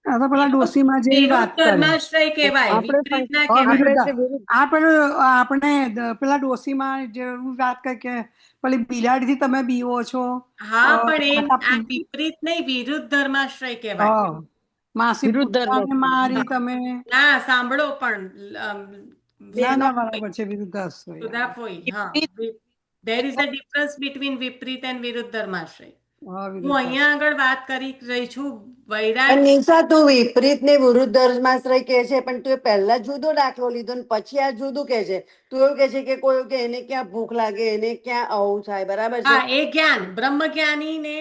આ તો પેલા એ તો ડોશીમાં જેવી વાત વિરુદ્ધ કરે. ધર્માશ્રય કહેવાય, આપણે વિપરીત ના હા, કહેવાય. વિરુદ્ધ. આપણે તે વિરુદ્ધ આ પેલું આપણે પેલા ડોશીમાં જેવું વાત કરે કે પેલી બિલાડીથી તમે બીવો છો. હા પણ આ માતા વિપરીત નહીં, વિરુદ્ધ ધર્માશ્રય કહેવાય. માસી વિરુદ્ધ ધર્મ પુત્રને મારી તમે. ના સાંભળો પણ ના સુધા ના, બરાબર છે, વિરુદ્ધ આશ્રય. સુધાફોઈ, હા. વિપરીત there is a difference between વિપરીત એન્ડ વિરુદ્ધ ધર્માશ્રય. હા, હું વિરુદ્ધ અહીંયા આશ્રય. આગળ વાત કરી રહી છું પણ વૈરાગ્ય. નિશા, તું વિપરીત ને વિરુદ્ધ ધર્માશ્રય કે છે, પણ તું પહેલા જુદો દાખલો લીધો ને પછી આ જુદું કે છે. તું એવું કે છે કે કોઈ કે એને ક્યાં ભૂખ લાગે, એને ક્યાં આવું થાય, બરાબર છે. હા, એ જ્ઞાન બ્રહ્મજ્ઞાનીને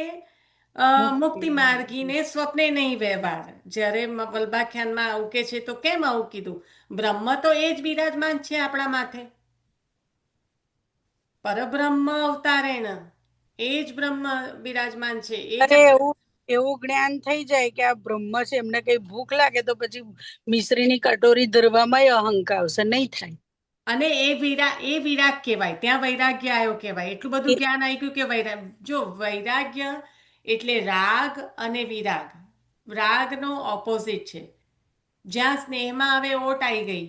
મુક્તિ માર્ગીને સ્વપ્ને નહીં વ્યવહાર. જ્યારે વલ્ભાખ્યાનમાં આવું કે છે તો કેમ આવું કીધું? બ્રહ્મ તો એ જ બિરાજમાન છે આપણા માથે, પરબ્રહ્મ અવતારેણ એ જ બ્રહ્મ બિરાજમાન છે. એ જ એવું એવું જ્ઞાન થઈ જાય કે આ બ્રહ્મ છે, એમને કઈ ભૂખ લાગે તો પછી મિશ્રીની કટોરી ધરવામાં અહંકાર આવશે, નહીં થાય. અને એ વિરાગ કહેવાય. ત્યાં વૈરાગ્ય આવ્યો કહેવાય. એટલું બધું જ્ઞાન આવી ગયું કે જો વૈરાગ્ય એટલે રાગ અને વિરાગ. રાગનો ઓપોઝિટ છે. જ્યાં સ્નેહમાં હવે ઓટ આવી ગઈ,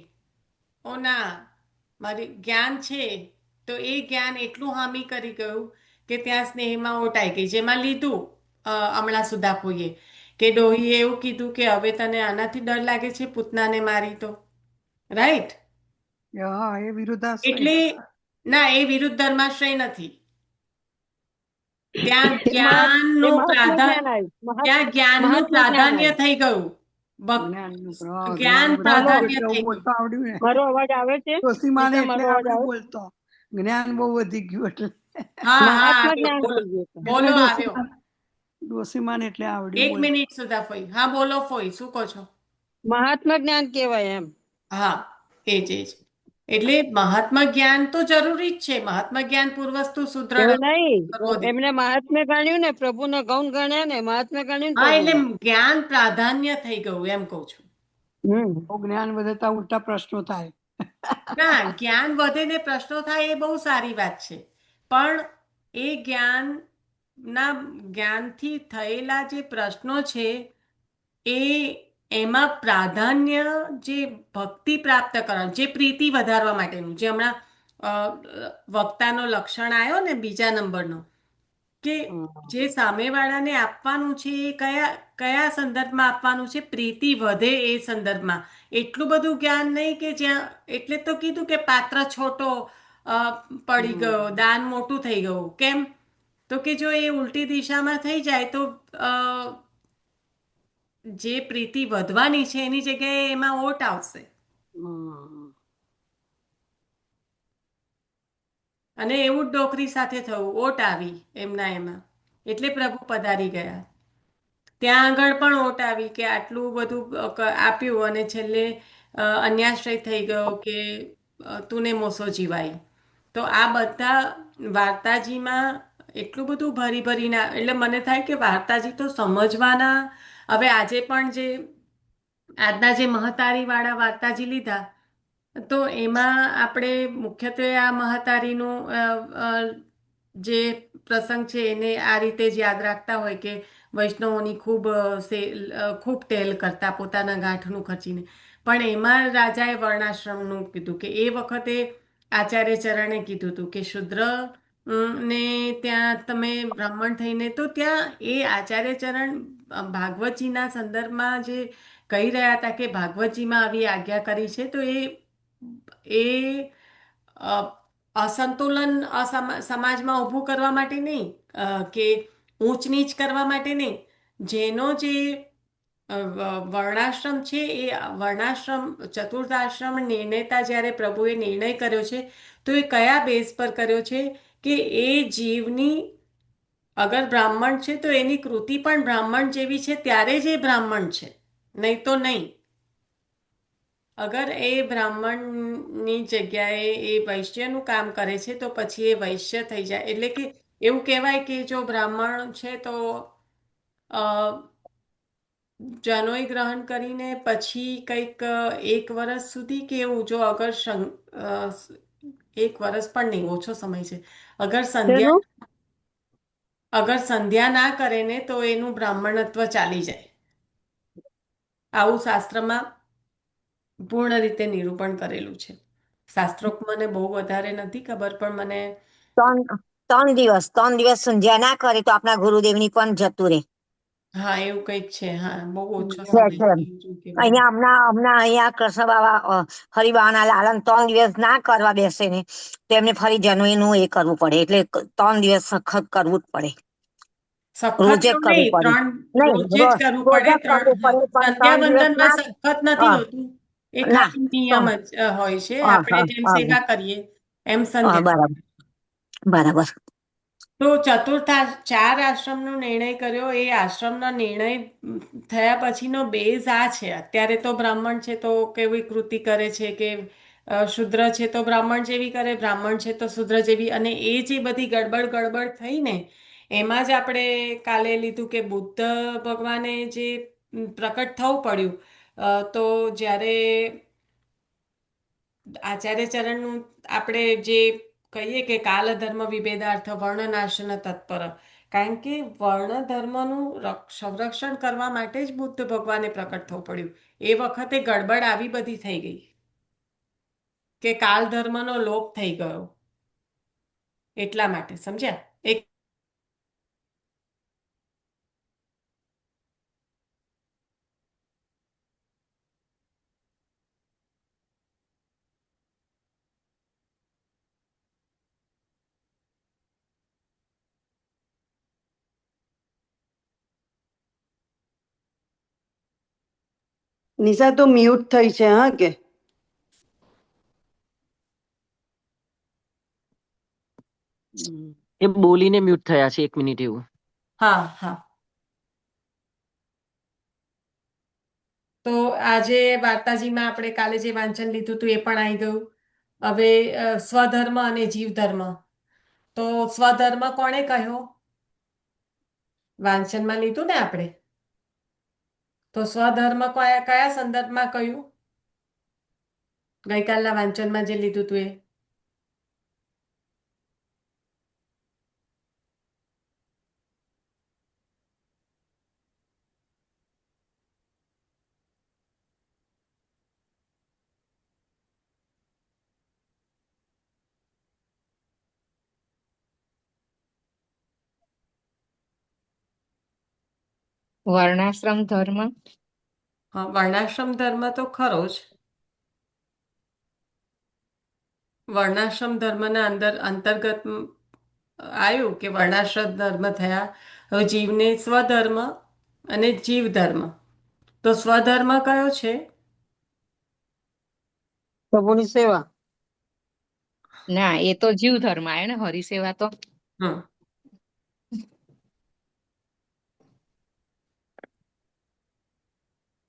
ઓ ના મારી જ્ઞાન છે તો એ જ્ઞાન એટલું હામી કરી ગયું કે ત્યાં સ્નેહમાં ઓટ આવી ગઈ. જેમાં લીધું હમણાં સુદાપોઈએ કે ડોહીએ એવું કીધું કે હવે તને આનાથી ડર લાગે છે પૂતનાને મારી તો, રાઈટ? હા, એ વિરુદ્ધ આશ્રય. એટલે ના, એ વિરુદ્ધ ધર્માશ્રય નથી. ત્યાં એ જ્ઞાનનું મહાત્મા જ્ઞાન આવ્યું. ત્યાં જ્ઞાનનું મહાત્મા જ્ઞાન પ્રાધાન્ય આવ્યું. થઈ ગયું. જ્ઞાન ચાલો, પ્રાધાન્ય એટલે થઈ ગયું. બોલતો આવડ્યું ને. મારો અવાજ આવે છે? ડોશીમાને નિશા, એટલે મારો અવાજ આવડ્યું આવે? બોલતો. જ્ઞાન બહુ વધી ગયું એટલે. હા હા મહાત્મા આવ્યો, જ્ઞાન બોલો થઈ ગયું છે. બોલો, એટલે આવ્યો. ડોશીમાને એટલે આવડ્યું એક બોલતો. મિનિટ સુધા ફોઈ. હા બોલો ફોઈ, શું કહો છો? મહાત્મા જ્ઞાન કહેવાય એમ. હા, એ જ. એટલે મહાત્મા જ્ઞાન તો જરૂરી જ છે. મહાત્મા જ્ઞાન પૂર્વસ્તુ સુદ્રઢ એવું નહીં, સર્વોદિત. એમને મહાત્મે ગણ્યું ને, પ્રભુને ગૌણ ગણ્યા ને, મહાત્મે ગણ્યું ને હા, એટલે પ્રભુને. જ્ઞાન પ્રાધાન્ય થઈ ગયું એમ કહું છું. બહુ જ્ઞાન વધતા ઉલટા પ્રશ્નો થાય. ના, જ્ઞાન વધે ને પ્રશ્નો થાય એ બહુ સારી વાત છે. પણ એ જ્ઞાનથી થયેલા જે પ્રશ્નો છે એ એમાં પ્રાધાન્ય જે ભક્તિ પ્રાપ્ત કરવાનું, જે પ્રીતિ વધારવા માટેનું, જે હમણાં વક્તાનો લક્ષણ આવ્યો ને બીજા નંબરનો, કે જે સામેવાળાને આપવાનું છે એ કયા કયા સંદર્ભમાં આપવાનું છે, પ્રીતિ વધે એ સંદર્ભમાં. એટલું બધું જ્ઞાન નહીં કે જ્યાં, એટલે તો કીધું કે પાત્ર છોટો પડી ગયો, દાન મોટું થઈ ગયું. કેમ? તો કે જો એ ઉલટી દિશામાં થઈ જાય તો જે પ્રીતિ વધવાની છે એની જગ્યાએ એમાં ઓટ આવશે. અને એવું જ ડોકરી સાથે થયું, ઓટ આવી એમાં. એટલે પ્રભુ પધારી ગયા. ત્યાં આગળ પણ ઓટ આવી કે આટલું બધું આપ્યું અને છેલ્લે અન્યાશ્રય થઈ ગયો કે તુને મોસો જીવાય. તો આ બધા વાર્તાજીમાં એટલું બધું ભરી ભરીને એટલે મને થાય કે વાર્તાજી તો સમજવાના. હવે આજે પણ જે આજના જે મહતારી વાળા વાર્તાજી લીધા તો એમાં આપણે મુખ્યત્વે આ મહાતારીનું જે પ્રસંગ છે એને આ રીતે જ યાદ રાખતા હોય કે વૈષ્ણવોની ખૂબ ટેલ કરતા પોતાના ગાંઠનું ખર્ચીને. પણ એમાં રાજાએ વર્ણાશ્રમનું કીધું કે એ વખતે આચાર્ય ચરણે કીધું હતું કે શુદ્ર ને ત્યાં તમે બ્રાહ્મણ થઈને તો ત્યાં એ આચાર્ય ચરણ ભાગવતજીના સંદર્ભમાં જે કહી રહ્યા હતા કે ભાગવતજીમાં આવી આજ્ઞા કરી છે તો એ અ, અસંતુલન સમાજમાં ઊભું કરવા માટે નહીં, કે ઊંચ નીચ કરવા માટે નહીં. જેનો જે વર્ણાશ્રમ છે એ વર્ણાશ્રમ ચતુર્થાશ્રમ નિર્ણયતા જ્યારે પ્રભુએ નિર્ણય કર્યો છે તો એ કયા બેઝ પર કર્યો છે કે એ જીવની અગર બ્રાહ્મણ છે તો એની કૃતિ પણ બ્રાહ્મણ જેવી છે ત્યારે જ એ બ્રાહ્મણ છે, નહીં તો નહીં. અગર એ બ્રાહ્મણની જગ્યાએ એ વૈશ્યનું કામ કરે છે તો પછી એ વૈશ્ય થઈ જાય. એટલે કે એવું કહેવાય કે જો બ્રાહ્મણ છે તો અ, જનોઈ ગ્રહણ કરીને પછી કંઈક 1 વર્ષ સુધી કે એવું જો અગર અ, 1 વર્ષ પણ નહીં, ઓછો સમય છે. અગર શેનું? સંધ્યા ના કરે ને તો એનું બ્રાહ્મણત્વ ચાલી જાય. આવું શાસ્ત્રમાં પૂર્ણ રીતે નિરૂપણ કરેલું છે. શાસ્ત્રોક્ત મને બહુ વધારે નથી ખબર પણ મને 3 દિવસ સંધ્યા ના કરે તો આપણા ગુરુદેવની પણ જતું રહે. હા એવું કંઈક છે. હા બહુ ઓછો છે સમય છે. છે એવું જો કહેવાય. અહીંયા હમણાં અહીંયા કૃષ્ણ બાબા હરિબાના લાલન 3 દિવસ ના કરવા બેસે ને તો એમને ફરી જનોઈનું એ કરવું પડે. એટલે 3 દિવસ સખત કરવું જ પડે. સખત રોજે જ તો કરવું નહીં, પડે. નહીં રોજે જ કરવું રોજ પડે. જ કરવું પડે પણ સંધ્યા 3 દિવસ વંદનમાં ના સખત નથી હા હોતું. એ ના ખાલી નિયમ જ હોય છે. હા આપણે હા જેમ હા સેવા કરીએ એમ હા સંધ્યા. બરાબર બરાબર. તો ચાર આશ્રમનો નિર્ણય કર્યો. એ આશ્રમનો નિર્ણય થયા પછીનો બેઝ આ છે. અત્યારે તો બ્રાહ્મણ છે તો કેવી કૃતિ કરે છે કે શુદ્ર છે તો બ્રાહ્મણ જેવી કરે, બ્રાહ્મણ છે તો શુદ્ર જેવી. અને એ જે બધી ગડબડ ગડબડ થઈ ને એમાં જ આપણે કાલે લીધું કે બુદ્ધ ભગવાને જે પ્રકટ થવું પડ્યું. તો જ્યારે આચાર્ય ચરણનું આપણે જે કહીએ કે કાલ ધર્મ વિભેદાર્થ વર્ણનાશન તત્પર, કારણ કે વર્ણ ધર્મનું સંરક્ષણ કરવા માટે જ બુદ્ધ ભગવાને પ્રકટ થવું પડ્યું. એ વખતે ગડબડ આવી બધી થઈ ગઈ કે કાલ ધર્મનો લોપ થઈ ગયો. એટલા માટે સમજ્યા. એક નિશા તો મ્યુટ થઈ છે હા કે? એ બોલીને મ્યુટ થયા છે 1 મિનિટ એવું. હા હા. તો આજે વાર્તાજીમાં આપણે કાલે જે વાંચન લીધું હતું એ પણ આવી ગયું. હવે સ્વધર્મ અને જીવધર્મ. તો સ્વધર્મ કોણે કહ્યો? વાંચનમાં લીધું ને આપણે. તો સ્વધર્મ કયા સંદર્ભમાં કહ્યું? ગઈકાલના વાંચનમાં જે લીધું હતું એ. વર્ણાશ્રમ ધર્મ. હા, વર્ણાશ્રમ ધર્મ તો ખરો જ. વર્ણાશ્રમ ધર્મના અંતર્ગત આવ્યું કે વર્ણાશ્રમ ધર્મ થયા. હવે જીવને સ્વધર્મ અને જીવ ધર્મ. તો સ્વધર્મ કયો છે? પ્રભુની સેવા. ના, એ તો જીવ ધર્મ આવ્યો ને, હરિસેવા તો. હમ.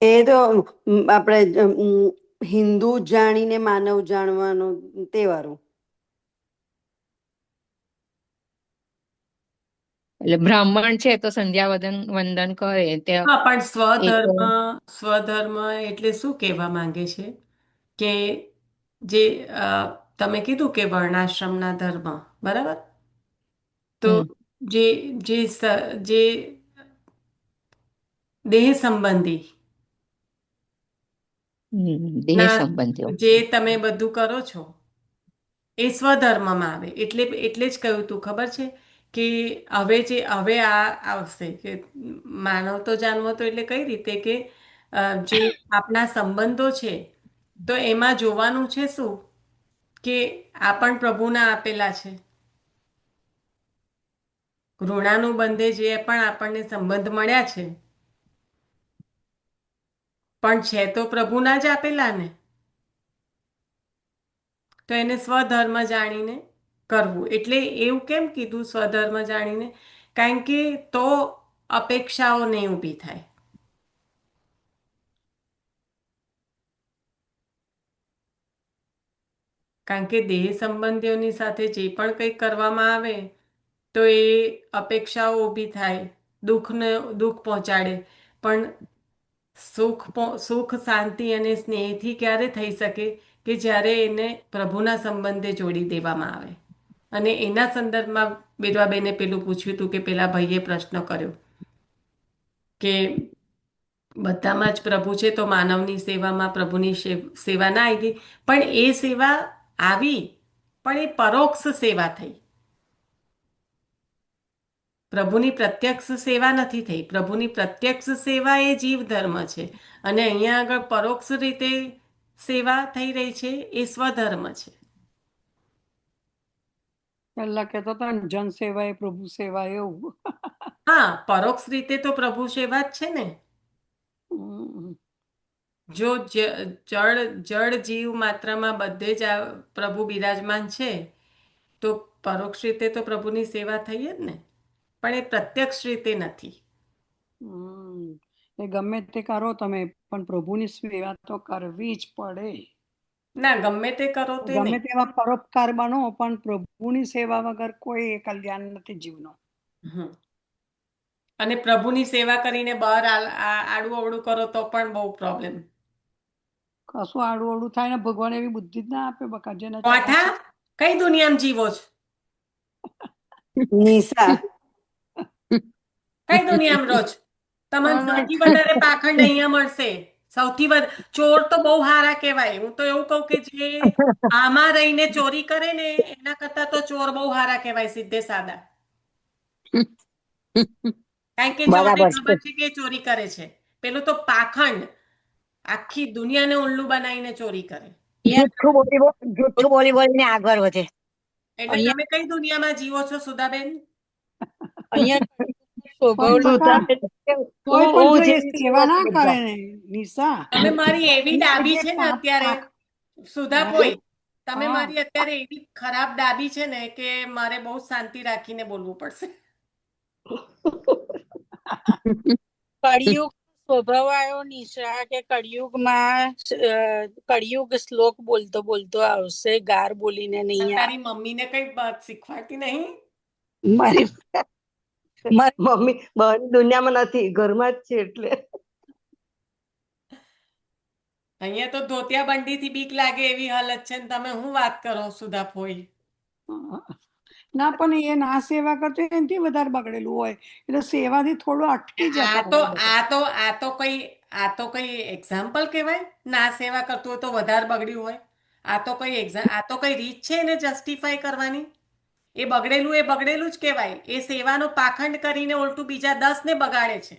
એ તો આપણે હિન્દુ જાણીને માનવ જાણવાનો તહેવારો. એટલે બ્રાહ્મણ છે તો સંધ્યા વંદન કરે ત્યાં હા, પણ એ તો સ્વધર્મ એટલે શું કહેવા માંગે છે કે જે તમે કીધું કે વર્ણાશ્રમના ધર્મ, બરાબર? તો હમ જે જે જે દેહ સંબંધી દેહ ના સંબંધીઓ. જે તમે બધું કરો છો એ સ્વધર્મમાં આવે. એટલે જ કહ્યું તું, ખબર છે કે હવે આ આવશે કે માનવ તો જાણવો તો એટલે કઈ રીતે કે જે આપણા સંબંધો છે તો એમાં જોવાનું છે શું કે આ પણ પ્રભુના આપેલા છે. ઋણાનુબંધે જે પણ આપણને સંબંધ મળ્યા છે પણ છે તો પ્રભુના જ આપેલા ને. તો એને સ્વધર્મ જાણીને કરવું. એટલે એવું કેમ કીધું સ્વધર્મ જાણીને? કારણ કે તો અપેક્ષાઓ નહીં ઊભી થાય. કારણ કે દેહ સંબંધીઓની સાથે જે પણ કંઈક કરવામાં આવે તો એ અપેક્ષાઓ ઊભી થાય, દુઃખ પહોંચાડે. પણ સુખ શાંતિ અને સ્નેહથી ક્યારે થઈ શકે કે જ્યારે એને પ્રભુના સંબંધે જોડી દેવામાં આવે. અને એના સંદર્ભમાં વિધવાબેને પેલું પૂછ્યું હતું કે પેલા ભાઈએ પ્રશ્ન કર્યો કે બધામાં જ પ્રભુ છે તો માનવની સેવામાં પ્રભુની સેવા ના આવી ગઈ. પણ એ સેવા આવી, પણ એ પરોક્ષ સેવા થઈ. પ્રભુની પ્રત્યક્ષ સેવા નથી થઈ. પ્રભુની પ્રત્યક્ષ સેવા એ જીવ ધર્મ છે અને અહીંયા આગળ પરોક્ષ રીતે સેવા થઈ રહી છે એ સ્વધર્મ છે. પેલા કહેતા હતા ને જન સેવા એ પ્રભુ સેવા એવું. હા, પરોક્ષ રીતે તો પ્રભુ સેવા જ છે ને. હમ. જો જળ જીવ માત્રામાં બધે જ આ પ્રભુ બિરાજમાન છે તો પરોક્ષ રીતે તો પ્રભુની સેવા થઈ જ ને. પણ એ પ્રત્યક્ષ રીતે નથી. હમ. એ ગમે તે કરો તમે, પણ પ્રભુની સેવા તો કરવી જ પડે. ના, ગમે તે કરો તે ગમે નહીં. તેવા પરોપકાર બનો, પણ પ્રભુની સેવા વગર કોઈ કલ્યાણ નથી જીવનો. હમ. અને પ્રભુની સેવા કરીને બહાર આડું અવળું કરો તો પણ બહુ પ્રોબ્લેમ. કશું આડું અવડું થાય ને ભગવાન એવી બુદ્ધિ જ ના આપે બકા જેને કોઠા ચાહશે. કઈ દુનિયામાં જીવો છો? નિશા, કઈ દુનિયામાં રહો છો? તમને સૌથી વધારે પાખંડ અહીંયા મળશે. સૌથી વધારે ચોર તો બહુ સારા કહેવાય. હું તો એવું કહું કે જે આમાં રહીને ચોરી કરે ને એના કરતા તો ચોર બહુ સારા કહેવાય, સીધે સાદા. કારણ કે ચોરને બરાબર છે. ખબર છે કે એ ચોરી કરે છે. પેલું તો પાખંડ આખી દુનિયાને ઉલ્લુ બનાવીને ચોરી કરે. જુઠ્ઠું બોલી બોલીને આગળ વધે. એટલે તમે કઈ દુનિયામાં જીવો છો સુધાબેન? અહીંયા પણ સ્વભાવ બકા કોઈ પણ હું જો એ જેવી છું સેવા ના એવા કરે બધા. ને નિશા, તમે મારી એવી એને ડાબી જે છે ને પાપ અત્યારે પાપ સુધાપોઈ, તમે હા મારી અત્યારે એવી ખરાબ ડાબી છે ને કે મારે બહુ શાંતિ રાખીને બોલવું પડશે. કળિયુગ સ્વભાવ આવ્યો નિશા કે કળિયુગ શ્લોક બોલતો બોલતો આવશે, ગાર બોલીને નહીં આવે. તારી મમ્મીને કઈ વાત શીખવાડતી નહીં? મારી મારી મમ્મી બહાર દુનિયામાં નથી, ઘરમાં જ છે એટલે. અહીંયા તો ધોતિયા બંડીથી બીક લાગે એવી હાલત છે ને તમે હું વાત કરો સુધાફોઈ? ના, પણ એ ના સેવા કરતો હોય એનાથી વધારે બગડેલું હોય એટલે સેવાથી થોડું અટકી આ જતા તો હોય બધા. આ તો કઈ એક્ઝામ્પલ કહેવાય? ના સેવા કરતું હોય તો વધારે બગડ્યું હોય? આ તો કઈ રીત છે એને જસ્ટિફાય કરવાની? એ બગડેલું જ કહેવાય. એ સેવાનો પાખંડ કરીને ઉલટું બીજા 10 ને બગાડે છે.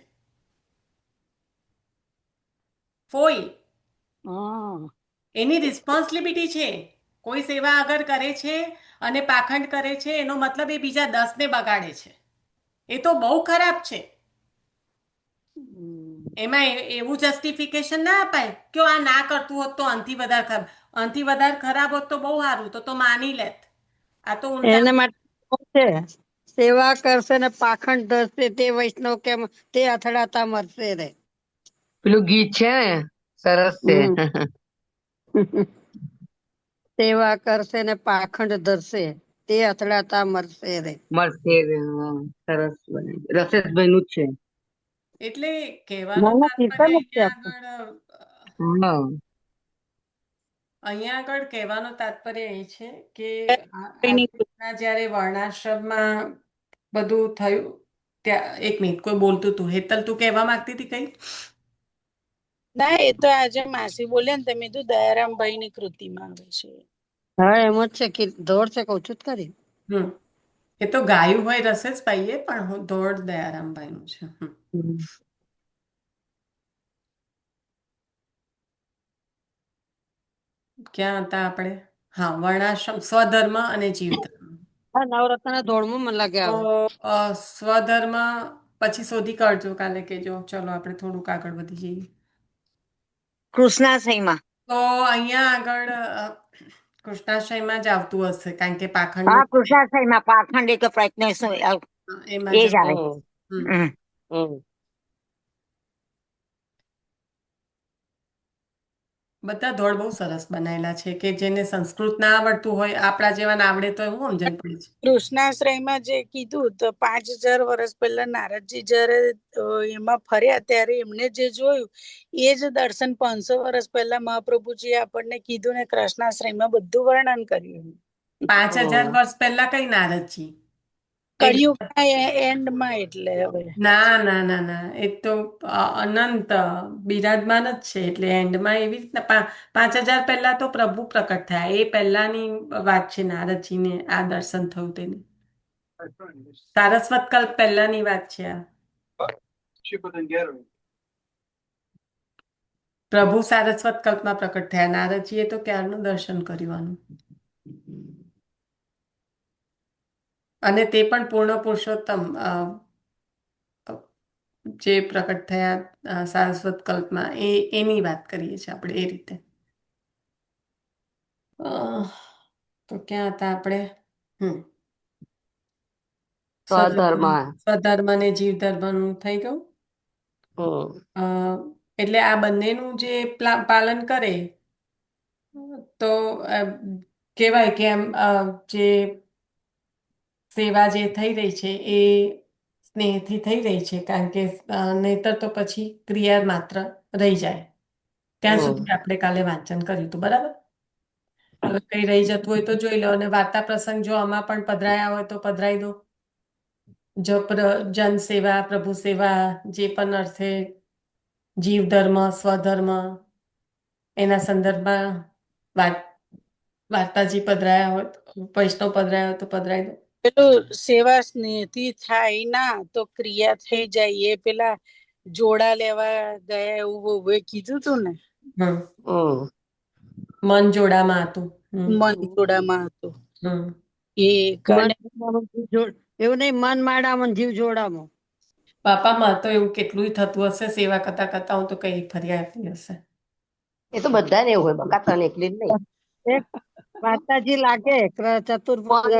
ફોઈ હા. એની રિસ્પોન્સિબિલિટી છે. કોઈ સેવા અગર કરે છે અને પાખંડ કરે છે એનો મતલબ એ બીજા 10 ને બગાડે છે. એ તો બહુ ખરાબ છે. એમાં એવું જસ્ટિફિકેશન ના અપાય કે આ ના કરતું હોત તો આનથી વધારે ખરાબ હોત તો બહુ સારું, તો માની લેત. આ તો ઉલટા. એના માટે છે સેવા કરશે ને પાખંડ ધરશે તે વૈષ્ણવ કેમ તે અથડાતા મરશે રે. પેલું ગીત છે ને સરસ છે. હમ. સેવા કરશે ને પાખંડ ધરશે તે અથડાતા મરશે રે. મળશે સરસ રસેશભાઈ નું જ છે. એટલે કહેવાનો નાના તાત્પર્ય કીર્તન જ છે અહીંયા આપણું. આગળ હા અહીંયા આગળ કહેવાનો તાત્પર્ય એ છે કે એની આવી રીતના જ્યારે વર્ણાશ્રમમાં બધું થયું ત્યાં એક મિનિટ કોઈ બોલતું હતું. હેતલ, તું કહેવા માંગતી હતી કઈ? ના, એ તો આજે માસી બોલ્યા ને તમે કીધું દયારામભાઈ ની કૃતિમાં આવે છે. હા એમ જ છે કે ધોળ છે કઉ છું જ ખરી. એ તો ગાયું હોય રસેશભાઈએ, પણ હું ધોળ દયારામભાઈનું છે. ક્યાં હતા આપણે? હા, વર્ણાશ્રમ, સ્વધર્મ અને જીવધર્મ. હા નવરત્ન ધોળમાં મને લાગે તો આવે. સ્વધર્મ પછી શોધી કાઢજો, કાલે કેજો. ચલો આપણે થોડુંક આગળ વધી જઈએ. કૃષ્ણાશયમાં. તો અહીંયા આગળ કૃષ્ણાશયમાં જ આવતું હશે, કારણ કે પાખંડ હા કૃષ્ણાશયમાં પાખંડ એક પ્રયત્ન એ એમાં જ જ આવે. હમ. હમ. બધા ધોળ બહુ સરસ બનાવેલા છે, કે જેને સંસ્કૃત ના આવડતું હોય, આપણા જેવાને આવડે તો એવું સમજણ પડી છે. કૃષ્ણાશ્રયમાં જે કીધું તો 5000 વર્ષ પહેલા નારદજી જયારે એમાં ફર્યા ત્યારે એમને જે જોયું એ જ દર્શન 500 વર્ષ પહેલા મહાપ્રભુજી આપણને કીધું ને કૃષ્ણાશ્રયમાં બધું વર્ણન કર્યું. 5000 વર્ષ પહેલા કઈ નારદજી? કળિયુગના એન્ડમાં એટલે હવે ના ના ના ના, એ તો અનંત બિરાજમાન જ છે. એટલે એન્ડમાં એવી રીતના 5000 પહેલા તો પ્રભુ પ્રકટ થયા, એ પહેલાની વાત છે. નારદજીને આ દર્શન થયું તેને સારસ્વત કલ્પ પહેલાની વાત છે આ. પ્રભુ સારસ્વત કલ્પમાં પ્રકટ થયા, નારદજીએ તો ક્યારનું દર્શન કર્યું આનું. અને તે પણ પૂર્ણ પુરુષોત્તમ જે પ્રકટ થયા સારસ્વત કલ્પમાં, એની વાત કરીએ છીએ આપણે એ રીતે. તો ક્યાં હતા આપણે? સ્વધર્મ અને જીવ ધર્મનું થઈ ગયું. એટલે આ બંનેનું જે પાલન કરે તો કહેવાય કે એમ જે સેવા જે થઈ રહી છે એ સ્નેહથી થઈ રહી છે, કારણ કે નહીતર તો પછી ક્રિયા માત્ર રહી જાય. ત્યાં સુધી આપણે કાલે વાંચન કર્યું હતું, બરાબર? હવે કઈ રહી જતું હોય તો જોઈ લો. અને વાર્તા પ્રસંગ જો આમાં પણ પધરાયા હોય તો પધરાઈ દો. જો જન સેવા, પ્રભુ સેવા, જે પણ અર્થે જીવ ધર્મ, સ્વધર્મ, એના સંદર્ભમાં વાર્તાજી પધરાયા હોય, વૈષ્ણવ પધરાયા હોય તો પધરાઈ દો. પેલું સેવા સ્નેહથી થાય ના તો ક્રિયા થઈ જાય. એ પેલા જોડા લેવા ગયા એવું બહુ કીધું તું ને. મન જોડામાં હતું. મન જોડામાં હતું એ એવું નહીં, મન માડામાં જીવ જોડામાં. બાપામાં તો એવું કેટલું થતું હશે, સેવા કરતા કરતા હું તો કઈ ફરી આવતી હશે. એ તો બધાને એવું હોય, બકા તને એકલી જ નહીં. એક માતાજી લાગે ચતુર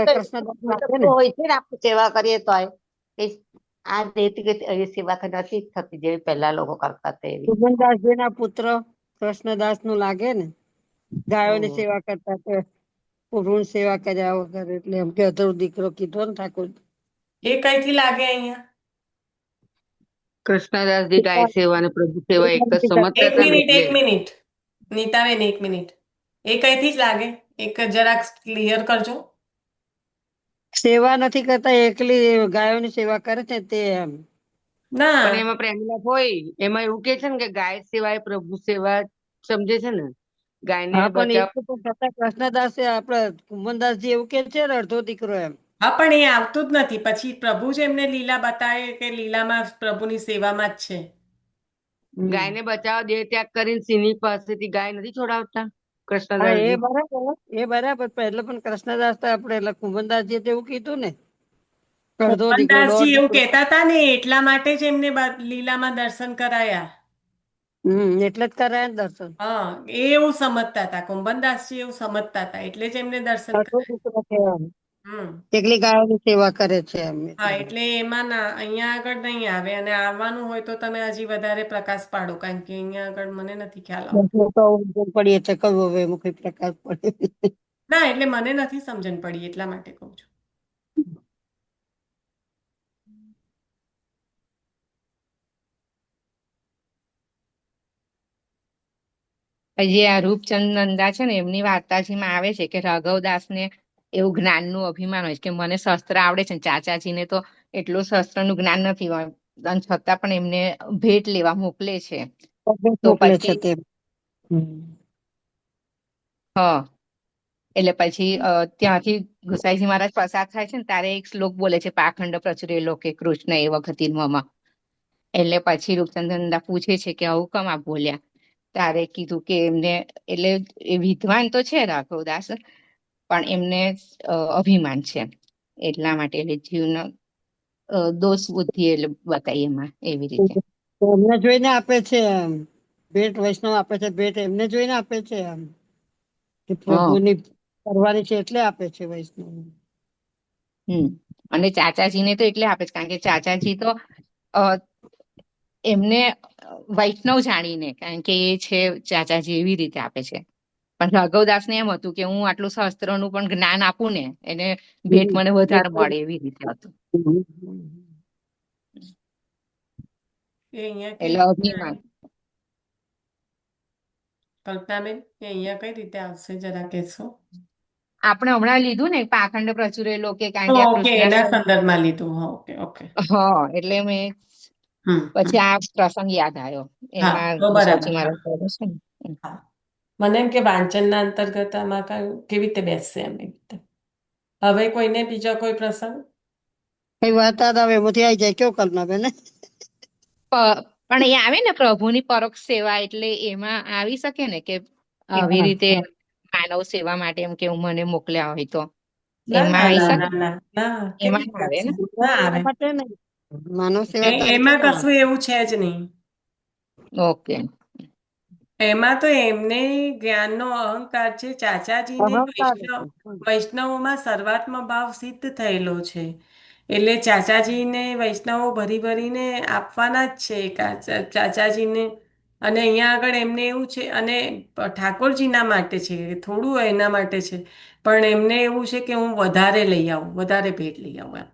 કૃષ્ણદાસ લાગે ને. હોય છે ને, આપણે સેવા કરીએ તો આ રહેતી સેવા નથી થતી જેવી પહેલા લોકો કરતા હતા એવી. કુંદનદાસજી ના પુત્ર કૃષ્ણદાસ નું લાગે ને, ગાયોની સેવા કરતા તો ઋણ સેવા કર્યા વગર, એટલે એમ કે અધરો દીકરો કીધો ને ઠાકોર. એ કઈથી લાગે અહીંયા? કૃષ્ણદાસજી ગાય સેવા અને પ્રભુ સેવા એક જ સમજતા એક હતા ને મિનિટ, એટલે. એક મિનિટ નીતાબેન, એક મિનિટ. એ કઈથી જ લાગે? એક જરાક ક્લિયર કરજો. સેવા નથી કરતા, એકલી ગાયોની સેવા કરે છે તે એમ. ના, પણ એમાં પ્રેમલાપ હોય, એમાં એવું કે છે ને કે ગાય સિવાય પ્રભુ સેવા સમજે છે ને. ગાયને હા પણ બચાવ એ તો છતાં કૃષ્ણદાસ આપડે કુંભનદાસજી એવું કે છે ને અડધો દીકરો એમ. હા, પણ એ આવતું જ નથી. પછી પ્રભુ જ એમને લીલા બતાવે કે લીલામાં પ્રભુની સેવામાં જ છે. ગાયને બચાવવા દેહ ત્યાગ કરીને સિંહની પાસેથી ગાય નથી છોડાવતા હા કૃષ્ણદાસજી. એ બરાબર પહેલા પણ કૃષ્ણદાસ તો આપડે એટલે કુંભનદાસજી એવું કીધું ને, અડધો દીકરો દોઢ કુંભનદાસજી એવું દીકરો. કહેતા હતા ને, એટલા માટે જ એમને લીલામાં દર્શન કરાયા. એટલે જ કરાય ને દર્શન. હા, એ એવું સમજતા હતા. કુંભનદાસજી એવું સમજતા હતા, એટલે જ એમને દર્શન અડધો દીકરો કહેવાય. હમ એકલી ગાયોની સેવા કરે છે એમ હા, એટલે એટલે એમાં ના અહીંયા આગળ નહીં આવે, અને આવવાનું હોય તો તમે હજી વધારે પ્રકાશ પાડો, કારણ કે અહીંયા આગળ મને નથી ખ્યાલ આવતો. બસ તો પડીએ છે કરવો હવે એમાં કઈ પ્રકાશ પડે. ના, એટલે મને નથી સમજણ પડી એટલા માટે કહું છું. જે આ રૂપચંદ નંદા છે ને એમની વાર્તાજીમાં આવે છે કે રાઘવદાસને એવું જ્ઞાનનું અભિમાન હોય છે કે મને શસ્ત્ર આવડે છે ને ચાચાજીને તો એટલું શસ્ત્રનું જ્ઞાન નથી હોય, અને છતાં પણ એમને ભેટ લેવા મોકલે છે. તો મોકલે છે પછી તે. હા, એટલે પછી ત્યાંથી ગુસાઈજી મહારાજ પસાર થાય છે ને ત્યારે એક શ્લોક બોલે છે, પાખંડ પ્રચુરેલો કે કૃષ્ણ એ વખતે મમાં. એટલે પછી રૂપચંદ નંદા પૂછે છે કે આવું કેમ આપ બોલ્યા? તારે કીધું કે એમને, એટલે એ વિદ્વાન તો છે રાઘવદાસ, પણ એમને અભિમાન છે, એટલા માટે એટલે જીવનો દોષ બુદ્ધિ એટલે બતાવી એમાં એવી રીતે. તો એમને જોઈને આપે છે એમ, ભેટ વૈષ્ણવ આપે છે ભેટ એમને જોઈને આપે છે એમ, કે હા, પ્રભુની કરવાની છે એટલે આપે છે વૈષ્ણવ. અને ચાચાજીને તો એટલે આપે છે કારણ કે ચાચાજી તો અ, એમને વૈષ્ણવ જાણીને, કારણ કે એ છે ચાચાજી, એવી રીતે આપે છે. પણ રાઘવદાસ ને એમ હતું કે હું આટલું શાસ્ત્રનું પણ જ્ઞાન આપું ને, એને ભેટ મને વધારે મળે એવી રીતે હતું. એ અહીંયા કઈ એટલે રીતે અભિમાન. આવે? કલ્પનાબેન, એ અહીંયા કઈ રીતે આવશે જરા કહેશો? આપણે હમણાં લીધું ને પાખંડ પ્રચુરેલો કે, કારણ કે આ ઓકે, એના કૃષ્ણાષ્ટમી. સંદર્ભમાં લીધું. હા, ઓકે ઓકે. હા, એટલે મેં હમ હમ. પછી આ પ્રસંગ યાદ આવ્યો, હા, એમાં તો બરાબર. ગુસાજી હા મહારાજ બોલે છે ને. હા, મને એમ કે વાંચનના અંતર્ગત આમાં કેવી રીતે બેસશે એમ, એવી રીતે. હવે કોઈને બીજો કોઈ પ્રસંગ? કઈ વાત આવે એમાંથી આવી જાય કેવું કલ્પના બેન. પણ એ આવે ને પ્રભુની પરોક્ષ સેવા, એટલે એમાં આવી શકે ને કે આવી હા રીતે માનવ સેવા માટે એમ કે મને મોકલ્યા હોય તો ના એમાં ના આવી ના શકે, ના ના ના, કેવી એમાં રીતે ના આવે આવશે? ને. ના આવે. સેવા માટે નહીં, માનવ સેવા તરીકે એમાં ના કશું એવું છે જ નહીં. ઓકે. એમાં તો એમને જ્ઞાનનો અહંકાર છે. ચાચાજીને અહંકાર છે. વૈષ્ણવોમાં સર્વાત્મ ભાવ સિદ્ધ થયેલો છે. એટલે ચાચાજીને વૈષ્ણવો ભરી ભરીને આપવાના જ છે ચાચાજીને. અને અહીંયા આગળ એમને એવું છે, અને ઠાકોરજીના માટે છે, થોડું એના માટે છે, પણ એમને એવું છે કે હું વધારે લઈ આવું, વધારે ભેટ લઈ આવું એમ.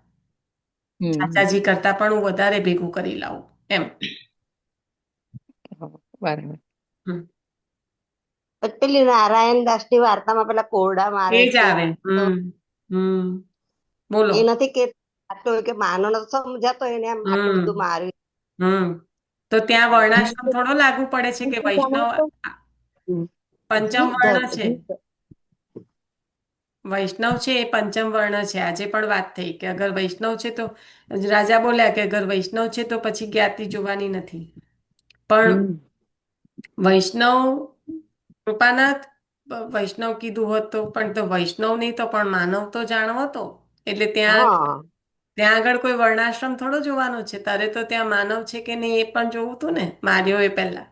હમ. ચાચાજી કરતા પણ હું વધારે ભેગું કરી લાવું એમ. બરાબર. હમ. પેલી નારાયણ દાસ ની વાર્તામાં પેલા કોરડા એ મારે જ છે, આવે. તો હમ. બોલો. એ નથી કે આટલું કે માનો નથી સમજાતો એને એમ આટલું હમ બધું માર્યું. હમ. તો ત્યાં વર્ણાશ્રમ થોડો લાગુ પડે છે કે વૈષ્ણવ પંચમ વર્ણ છે. વૈષ્ણવ છે એ પંચમ વર્ણ છે. આજે પણ વાત થઈ કે અગર વૈષ્ણવ છે તો રાજા બોલ્યા કે અગર વૈષ્ણવ છે તો પછી જ્ઞાતિ જોવાની નથી. પણ વૈષ્ણવ કૃપાનાથ વૈષ્ણવ કીધું હોત તો, પણ તો વૈષ્ણવ નહીં તો પણ માનવ તો જાણવો તો. એટલે ત્યાં હા ત્યાં આગળ કોઈ વર્ણાશ્રમ થોડો જોવાનો છે. તારે તો ત્યાં માનવ છે કે નહીં એ પણ જોવું તું ને, માર્યો એ પહેલા.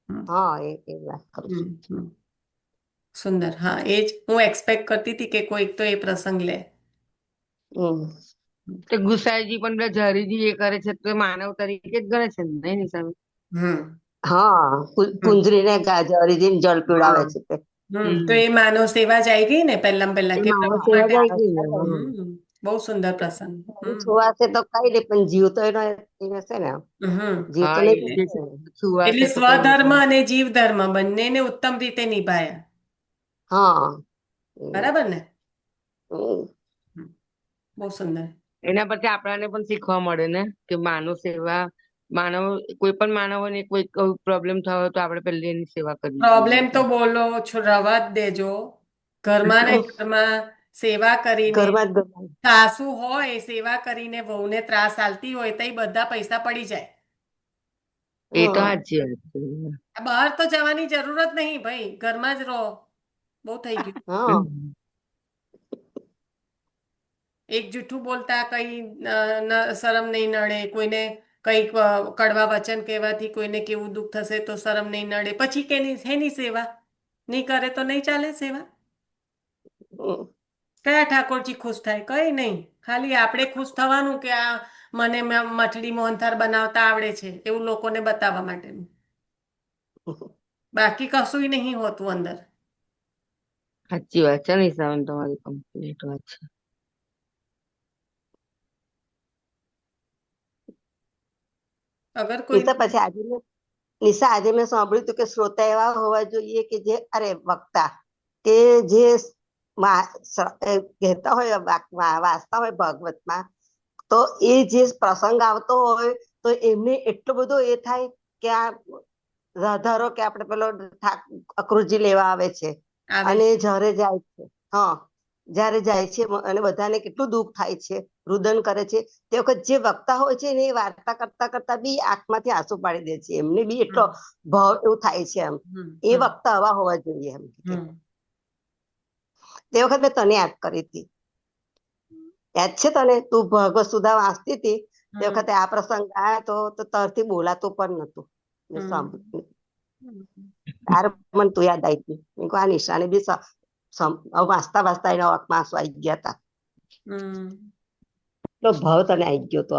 હમ હા એ વાત કરું છું. હમ હમ. સુંદર. હા, એ જ હું એક્સપેક્ટ કરતી હતી કે કોઈક તો એ પ્રસંગ લે. હમ તો ગુસાઈજી પણ પેલા ઝરીજી એ કરે છે તો એ માનવ તરીકે જ ગણે છે ને નિશાન. હમ હા હમ કુંજરીને જળ પીવડાવે હા. છે તે. તો એ માનવ સેવા જ આવી ગઈ ને પહેલા એ કે માનવ પ્રભુ સેવા માટે. જ આવી ગઈ ને. બહુ સુંદર પ્રસંગ. સુવાસે તો કઈ નહીં, પણ જીવ તો એનો એ હશે ને, હમ જીવ તો હા નહીં એટલે બચે ને. સુવાસે એટલે તો કઈ સ્વધર્મ નહીં. અને જીવ ધર્મ બંનેને ઉત્તમ રીતે નિભાયા. હા બરાબર ને? હમ. હમ. બહુ સુંદર. એના પરથી આપણાને પણ શીખવા મળે ને કે માનવ સેવા, માનવ કોઈ પણ માનવોને કોઈ પ્રોબ્લેમ થયો હોય તો આપણે પહેલી એની સેવા કરવી જોઈએ. પ્રોબ્લેમ તો બોલો છો, રવા જ દેજો. ઘરમાં ને ઘરમાં સેવા કરીને, ઘરમાં જ ઘરમાં. સાસુ હોય સેવા કરીને વહુને ત્રાસ આલતી હોય તો એ બધા પૈસા પડી જાય. એ તો હમ સાચી વાત છે. બહાર તો જવાની જરૂરત નહીં ભાઈ, ઘરમાં જ રહો. બહુ થઈ ગયું. હા એક જૂઠું બોલતા કઈ શરમ નહીં નડે, કોઈને કઈક કડવા વચન કહેવાથી કોઈને કેવું દુઃખ થશે તો શરમ નહીં નડે, પછી શેની સેવા નહીં કરે તો નહીં ચાલે સેવા. હમ. કયા ઠાકોરજી ખુશ થાય? કઈ નહીં, ખાલી આપણે ખુશ થવાનું કે આ મને મઠડી મોહનથાળ બનાવતા આવડે છે એવું લોકોને બતાવવા માટેનું, બાકી કશું નહીં હોતું અંદર. સાચી વાત છે નિશાબેન, તમારી કમ્પ્લીટ વાત છે. અગર કોઈ નિશા પછી નિશા આજે મેં સાંભળ્યું હતું કે શ્રોતા એવા હોવા જોઈએ કે જે વક્તા કે જે કહેતા હોય વાંચતા હોય ભાગવતમાં, તો એ જે પ્રસંગ આવતો હોય તો એમને એટલો બધો એ થાય કે આ ધારો કે આપણે પેલો અક્રુજી લેવા આવે છે અને જયારે જાય છે, જયારે જાય છે અને બધાને કેટલું દુઃખ થાય છે, રુદન કરે છે, તે વખત જે વક્તા હોય છે ને એ વાર્તા કરતા કરતા બી આંખમાંથી આંસુ પાડી દે છે, એમને બી એટલો ભાવ એવું થાય છે એમ. એ વક્તા આવા હોવા જોઈએ એમ. તે વખત મેં તને યાદ કરી હતી, યાદ છે તને? તું ભગવત સુધા વાંચતી હતી તે વખતે આ પ્રસંગ આવ્યો તો તરથી બોલાતું પણ નતું. મેં સાંભળ્યું તારે મને તું યાદ આવી હતી. આ નિશાને બી વાંચતા વાંચતા એના આંખમાં આંસુ આવી ગયા હતા. તો ભાવ તને આવી ગયો હતો.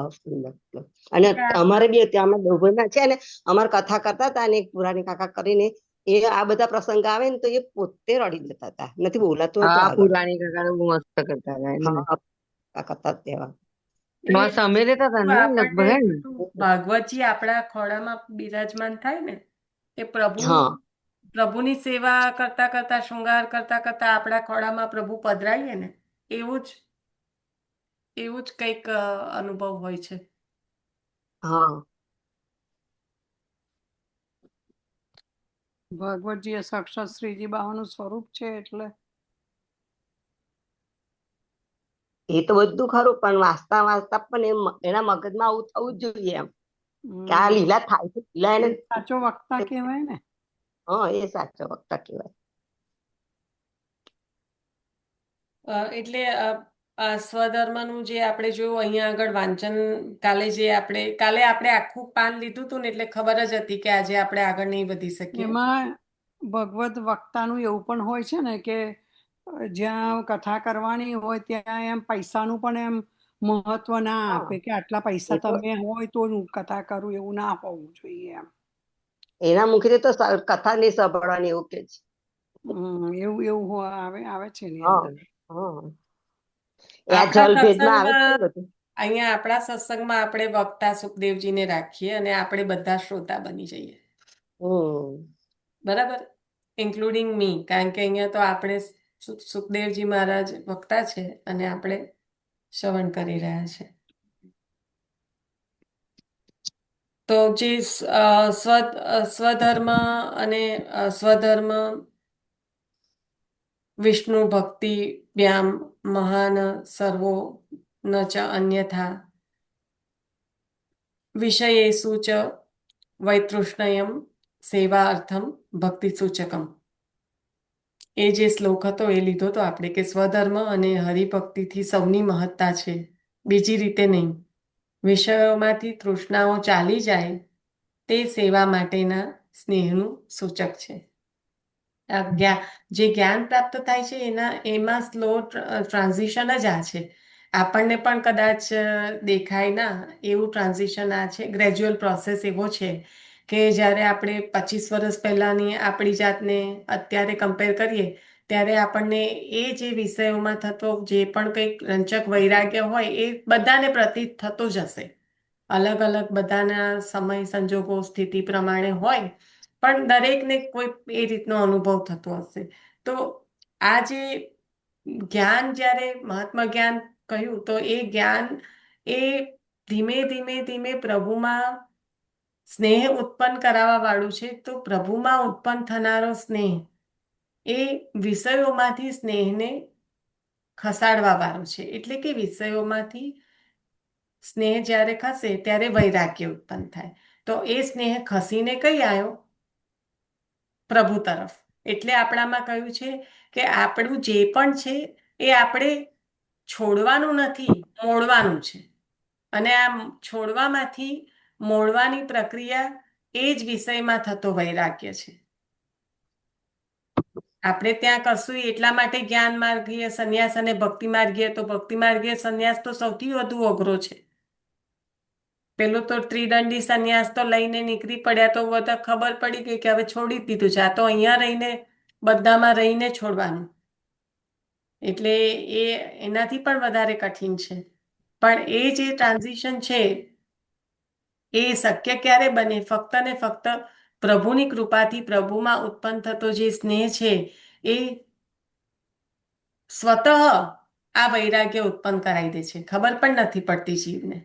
અને અમારે બી અમે ડોભાઈમાં છે ને અમારે કથા કરતા હતા ને પુરાણી કાકા કરીને એ આ બધા પ્રસંગ આવે ને તો એ પોતે રડી દેતા હતા, નથી બોલાતું હતું આગળ. પુરાણી કાકા બહુ મસ્ત કરતા હતા કરતા તેવા સામે રહેતા હતા ને લગભગ. ભાગવતજી આપણા ખોળામાં બિરાજમાન થાય ને એ પ્રભુની સેવા કરતા કરતા શૃંગાર કરતા કરતા આપણા ખોળામાં પ્રભુ પધરાઈએ ને એવું જ કંઈક અનુભવ હોય છે. ભગવતજી એ સાક્ષાત શ્રીજી બાવાનું સ્વરૂપ છે એટલે એ તો બધું ખરું, પણ વાંચતા વાંચતા પણ એના મગજમાં આવું થવું જ જોઈએ એમ કે આ લીલા થાય છે, લીલા એને સાચો વક્તા કહેવાય ને. એ સાચો વક્તા કહેવાય. એટલે સ્વધર્મનું જે આપણે જોયું અહીંયા આગળ વાંચન કાલે આપણે આખું પાન લીધું હતું ને એટલે ખબર જ હતી કે આજે આપણે આગળ નહીં વધી શકીએ. એમાં ભગવત વક્તાનું એવું પણ હોય છે ને કે જ્યાં કથા કરવાની હોય ત્યાં એમ પૈસાનું પણ એમ મહત્વ ના આપે કે આટલા પૈસા તમે હોય તો હું કથા કરું, એવું ના હોવું જોઈએ એમ. એના મુખે તો કથા નહીં સાંભળવાની એવું કે છે. એવું આવે છે એની અંદર. અહીંયા આપણા સત્સંગમાં આપણે વક્તા સુખદેવજીને રાખીએ અને આપણે બધા શ્રોતા બની જઈએ, બરાબર, ઇન્ક્લુડિંગ મી, કારણ કે અહીંયા તો આપણે સુખદેવજી મહારાજ વક્તા છે અને આપણે શ્રવણ કરી રહ્યા છે. તો જે સ્વધર્મ અને સ્વધર્મ વિષ્ણુ ભક્તિ વ્યામ મહાન સર્વો ન ચ અન્યથા વિષયેષુ ચ વૈતૃષ્ણયમ સેવાર્થમ ભક્તિ સૂચકમ. એ જે શ્લોક હતો એ લીધો તો આપણે કે સ્વધર્મ અને હરિભક્તિથી સૌની મહત્તા છે, બીજી રીતે નહીં. વિષયોમાંથી તૃષ્ણાઓ ચાલી જાય તે સેવા માટેના સ્નેહનું સૂચક છે. જે જ્ઞાન પ્રાપ્ત થાય છે એમાં સ્લો ટ્રાન્ઝિશન જ આ છે. આપણને પણ કદાચ દેખાય ના એવું ટ્રાન્ઝિશન આ છે, ગ્રેજ્યુઅલ પ્રોસેસ એવો છે કે જ્યારે આપણે 25 વર્ષ પહેલાની આપણી જાતને અત્યારે કમ્પેર કરીએ ત્યારે આપણને એ જે વિષયોમાં થતો જે પણ કંઈક રંચક વૈરાગ્ય હોય એ બધાને પ્રતીત થતો જ હશે. અલગ અલગ બધાના સમય સંજોગો સ્થિતિ પ્રમાણે હોય, પણ દરેકને કોઈ એ રીતનો અનુભવ થતો હશે. તો આ જે જ્ઞાન, જ્યારે મહાત્મા જ્ઞાન કહ્યું તો એ જ્ઞાન એ ધીમે ધીમે ધીમે પ્રભુમાં સ્નેહ ઉત્પન્ન કરાવવા વાળું છે. તો પ્રભુમાં ઉત્પન્ન થનારો સ્નેહ એ વિષયોમાંથી સ્નેહને ખસાડવા વાળો છે. એટલે કે વિષયોમાંથી સ્નેહ જ્યારે ખસે ત્યારે વૈરાગ્ય ઉત્પન્ન થાય. તો એ સ્નેહ ખસીને કઈ આવ્યો? પ્રભુ તરફ. એટલે આપણામાં કહ્યું છે કે આપણું જે પણ છે એ આપણે છોડવાનું નથી, મોડવાનું છે. અને આ છોડવામાંથી મોડવાની પ્રક્રિયા એ જ વિષયમાં થતો વૈરાગ્ય છે. આપણે ત્યાં કશું એટલા માટે જ્ઞાન માર્ગીય સંન્યાસ અને ભક્તિ માર્ગીય, તો ભક્તિ માર્ગીય સંન્યાસ તો સૌથી વધુ અઘરો છે. પેલું તો ત્રિદંડી સંન્યાસ તો લઈને નીકળી પડ્યા તો બધા ખબર પડી ગઈ કે હવે છોડી જ દીધું છે. આ તો અહીંયા રહીને બધામાં રહીને છોડવાનું, એટલે એ એનાથી પણ વધારે કઠિન છે. પણ એ જે ટ્રાન્ઝિશન છે એ શક્ય ક્યારે બને? ફક્ત ને ફક્ત પ્રભુની કૃપાથી, પ્રભુમાં ઉત્પન્ન થતો જે સ્નેહ છે એ સ્વતઃ આ વૈરાગ્ય ઉત્પન્ન કરાવી દે છે. ખબર પણ નથી પડતી જીવને,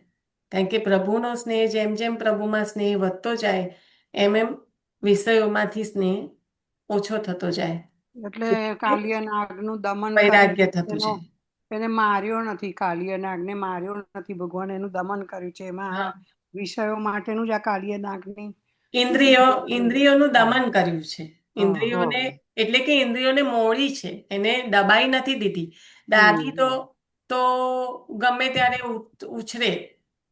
કારણ કે પ્રભુનો સ્નેહ જેમ જેમ પ્રભુમાં સ્નેહ વધતો જાય એમ એમ વિષયોમાંથી સ્નેહ ઓછો થતો જાય, એટલે કાલિય નાગનું દમન કર્યું વૈરાગ્ય થતું એનો, જાય. એને માર્યો નથી, કાલિય નાગને માર્યો નથી, ભગવાન એનું દમન કર્યું છે. એમાં આ વિષયો માટેનું જ આ કાલિય નાગની ઇન્દ્રિયોનું દમન કર્યું છે. હા હા ઇન્દ્રિયોને, એટલે કે ઇન્દ્રિયોને મોળી છે, એને દબાઈ નથી દીધી. દાદી હમ તો ગમે ત્યારે ઉછરે.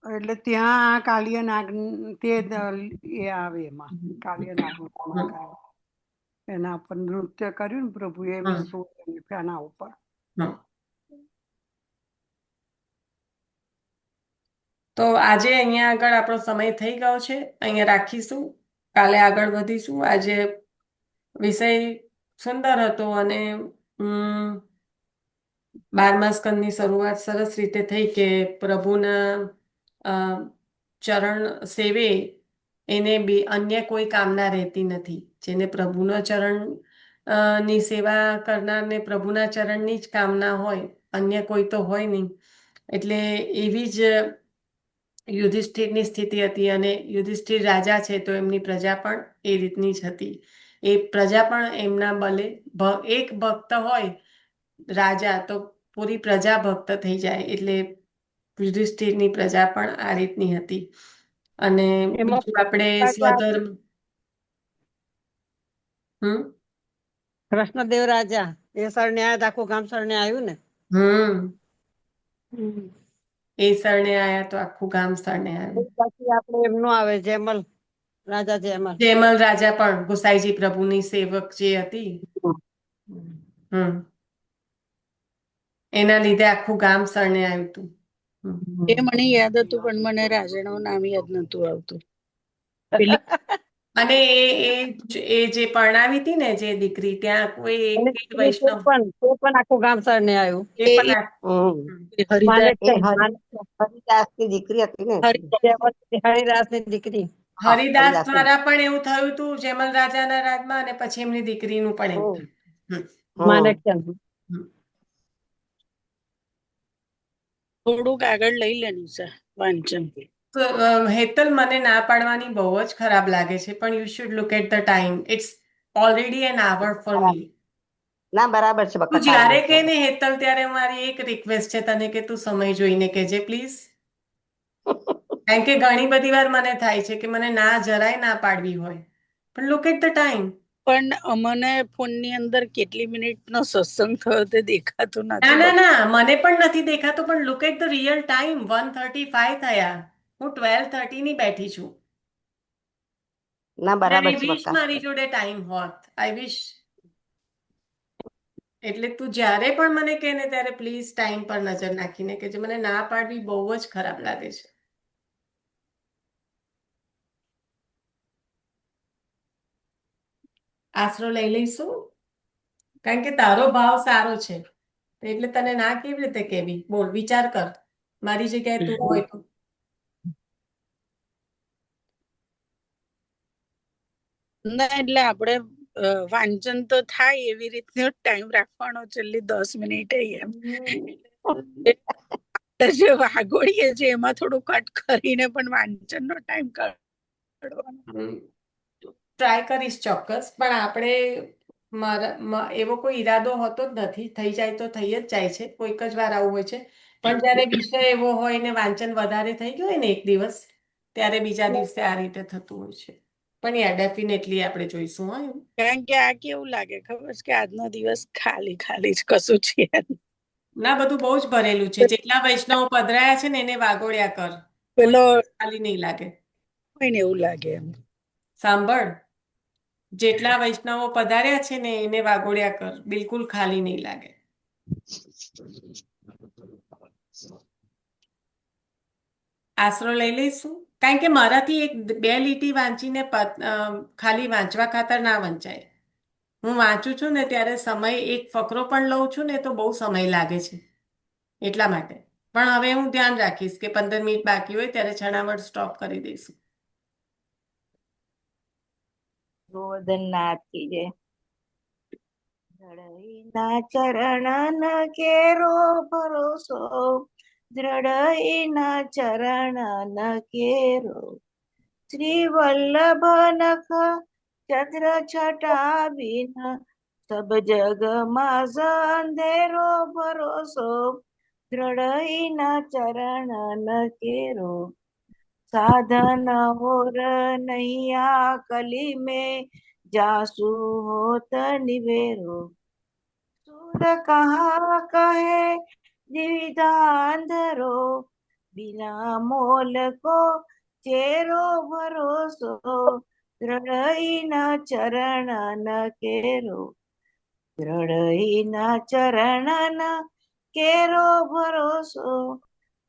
એટલે ત્યાં આ કાલિય નાગ તે એ આવે એમાં કાલિય નાગનું દમન હમ, કર્યું, એના પર નૃત્ય કર્યું ને પ્રભુએ હમ, વિશ્વ એના ઉપર. હમ. તો આજે અહીંયા આગળ આપણો સમય થઈ ગયો છે, અહીંયા રાખીશું. કાલે આગળ વધીશું. આજે વિષય સુંદર હતો અને 12મા સ્કંદની શરૂઆત સરસ રીતે થઈ કે પ્રભુના અ, ચરણ સેવે એને બી અન્ય કોઈ કામના રહેતી નથી. જેને પ્રભુના ચરણ ની સેવા કરનારને પ્રભુના ચરણની જ કામના હોય, અન્ય કોઈ તો હોય નહીં. એટલે એવી જ યુધિષ્ઠિરની સ્થિતિ હતી, અને યુધિષ્ઠિર રાજા છે તો એમની પ્રજા પણ એ રીતની જ હતી. એ પ્રજા પણ એમના બલે, એક ભક્ત હોય રાજા તો પૂરી પ્રજા ભક્ત થઈ જાય. એટલે યુધિષ્ઠિરની પ્રજા પણ આ રીતની હતી. અને એમાં બીજું આપણે સ્વધર્મ. કૃષ્ણદેવ રાજા એ સરને આવ્યા આખું ગામ સરને આવ્યું ને. હમ હમ. એ સરણે આયા તો આખું ગામ સરણે આવ્યું. પછી આપણે એમનું આવે જેમલ, રાજા જેમલ. જેમલ રાજા પણ ગુસાઈજી પ્રભુની સેવક જે હતી. એના લીધે આખું ગામ શરણે આવ્યું હતું. એ મને યાદ હતું પણ મને રાજાનું નામ યાદ નતું આવતું. પેલી અને એ જે પરણાવી હતી ને જે દીકરી, ત્યાં કોઈ એક અને પેટ વૈષ્ણવ તે પણ આખું ગામ સરને આવ્યું. એ પણ હરિદાસ હરિદાસની દીકરી હતી ને હરિદાસ ની દીકરી. હરિદાસ હરિદાસની દ્વારા પણ એવું થયું હતું જેમલ રાજાના રાજમાં, અને પછી એમની દીકરીનું પણ એવું થયું. માણેકચંદ. થોડુંક આગળ લઈ લે નિશા વાંચન. તો હેતલ, મને ના પાડવાની બહુ જ ખરાબ લાગે છે, પણ you should look at the time. It's already an hour for me. ના બરાબર છે તું બકા, ટાઈમ જ્યારે છે. કે ને હેતલ, ત્યારે મારી એક રિક્વેસ્ટ છે તને કે તું સમય જોઈને કહેજે પ્લીઝ. કારણ કે ઘણી બધી વાર મને થાય છે કે મને ના જરાય ના પાડવી હોય, પણ લુક એટ ધ ટાઈમ. પણ અમને ફોનની અંદર કેટલી મિનિટનો સત્સંગ થયો તે દેખાતું ના નથી. ના ના, મને પણ નથી દેખાતું, પણ look at the real time. 1:35 થયા. હું 12:30 ની બેઠી છું. ના બરાબર આઈ છે વિશ બકા. મારી જોડે ટાઈમ હોત. આઈ વિશ. એટલે તું જ્યારે પણ મને કહે ને ત્યારે પ્લીઝ ટાઈમ પર નજર નાખીને કે જે મને ના પાડવી બહુ જ ખરાબ લાગે છે. આશરો લઈ લઈશું, કારણ કે તારો ભાવ સારો છે, એટલે તને ના કેવી રીતે કેવી? બોલ, વિચાર કર, મારી જગ્યાએ તું હોય તો. ના એટલે આપણે વાંચન તો થાય એવી રીતનો ટાઈમ રાખવાનો, છેલ્લી 10 મિનિટ એમ. જે વાગોડીએ છે એમાં થોડું કટ કરીને પણ વાંચનનો ટાઈમ કાઢવાનો. ટ્રાય કરીશ ચોક્કસ, પણ આપણે એવો કોઈ ઈરાદો હોતો જ નથી. થઈ જાય તો થઈ જ જાય છે, કોઈક જ વાર આવું હોય છે. પણ જ્યારે વિષય એવો હોય ને વાંચન વધારે થઈ ગયું હોય ને એક દિવસ, ત્યારે બીજા દિવસે આ રીતે થતું હોય છે. પણ યાર, ડેફિનેટલી આપણે જોઈશું. હા, કારણ કે આ કેવું લાગે ખબર છે કે આજનો દિવસ ખાલી ખાલી જ કશું છે. ના, બધું બહુ જ ભરેલું છે. જેટલા વૈષ્ણવ પધરાયા છે ને એને વાગોળ્યા કર, કોઈ પેલો ખાલી નહીં લાગે. કોઈને એવું લાગે એમ. સાંભળ, જેટલા વૈષ્ણવો પધાર્યા છે ને એને વાગોળ્યા કર, બિલકુલ ખાલી નહીં લાગે. આશરો લઈ લઈશું, કારણ કે મારાથી 1-2 લીટી વાંચીને ખાલી વાંચવા ખાતર ના વંચાય. હું વાંચું છું ને ત્યારે સમય એક ફકરો પણ લઉં છું ને તો બહુ સમય લાગે છે, એટલા માટે. પણ હવે હું ધ્યાન રાખીશ કે 15 મિનિટ બાકી હોય ત્યારે છણાવડ સ્ટોપ કરી દઈશું. ગોવર્ધનનાથ કી જય. દ્રઢઈના ચરણ કેરો ભરોસો, દ્રઢઈના ચરણ કેરો. શ્રી વલ્લભ નખ ચંદ્ર છટા બિન, સબ જગમાં અંધેરો ભરોસો, દ્રઢઈના ચરણ કેરો. साधन और नैया कली में जासु होत निवेरो, सूर कहा कहे दिविधांधरो, बिना मोल को चेरो भरोसो, दृढ़ई न चरण न केरो, दृढ़ई न चरण न केरो भरोसो,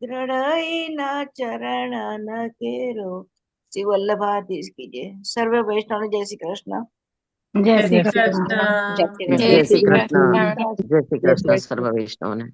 दृढ़ई न चरण न केरो. श्री वल्लभाधीश की जय. सर्व वैष्णव जय श्री कृष्ण. જય જય શ્રી શ્રી કૃષ્ણ. કૃષ્ણ. જય શ્રી કૃષ્ણ. જય શ્રી કૃષ્ણ સર્વ વૈષ્ણવને.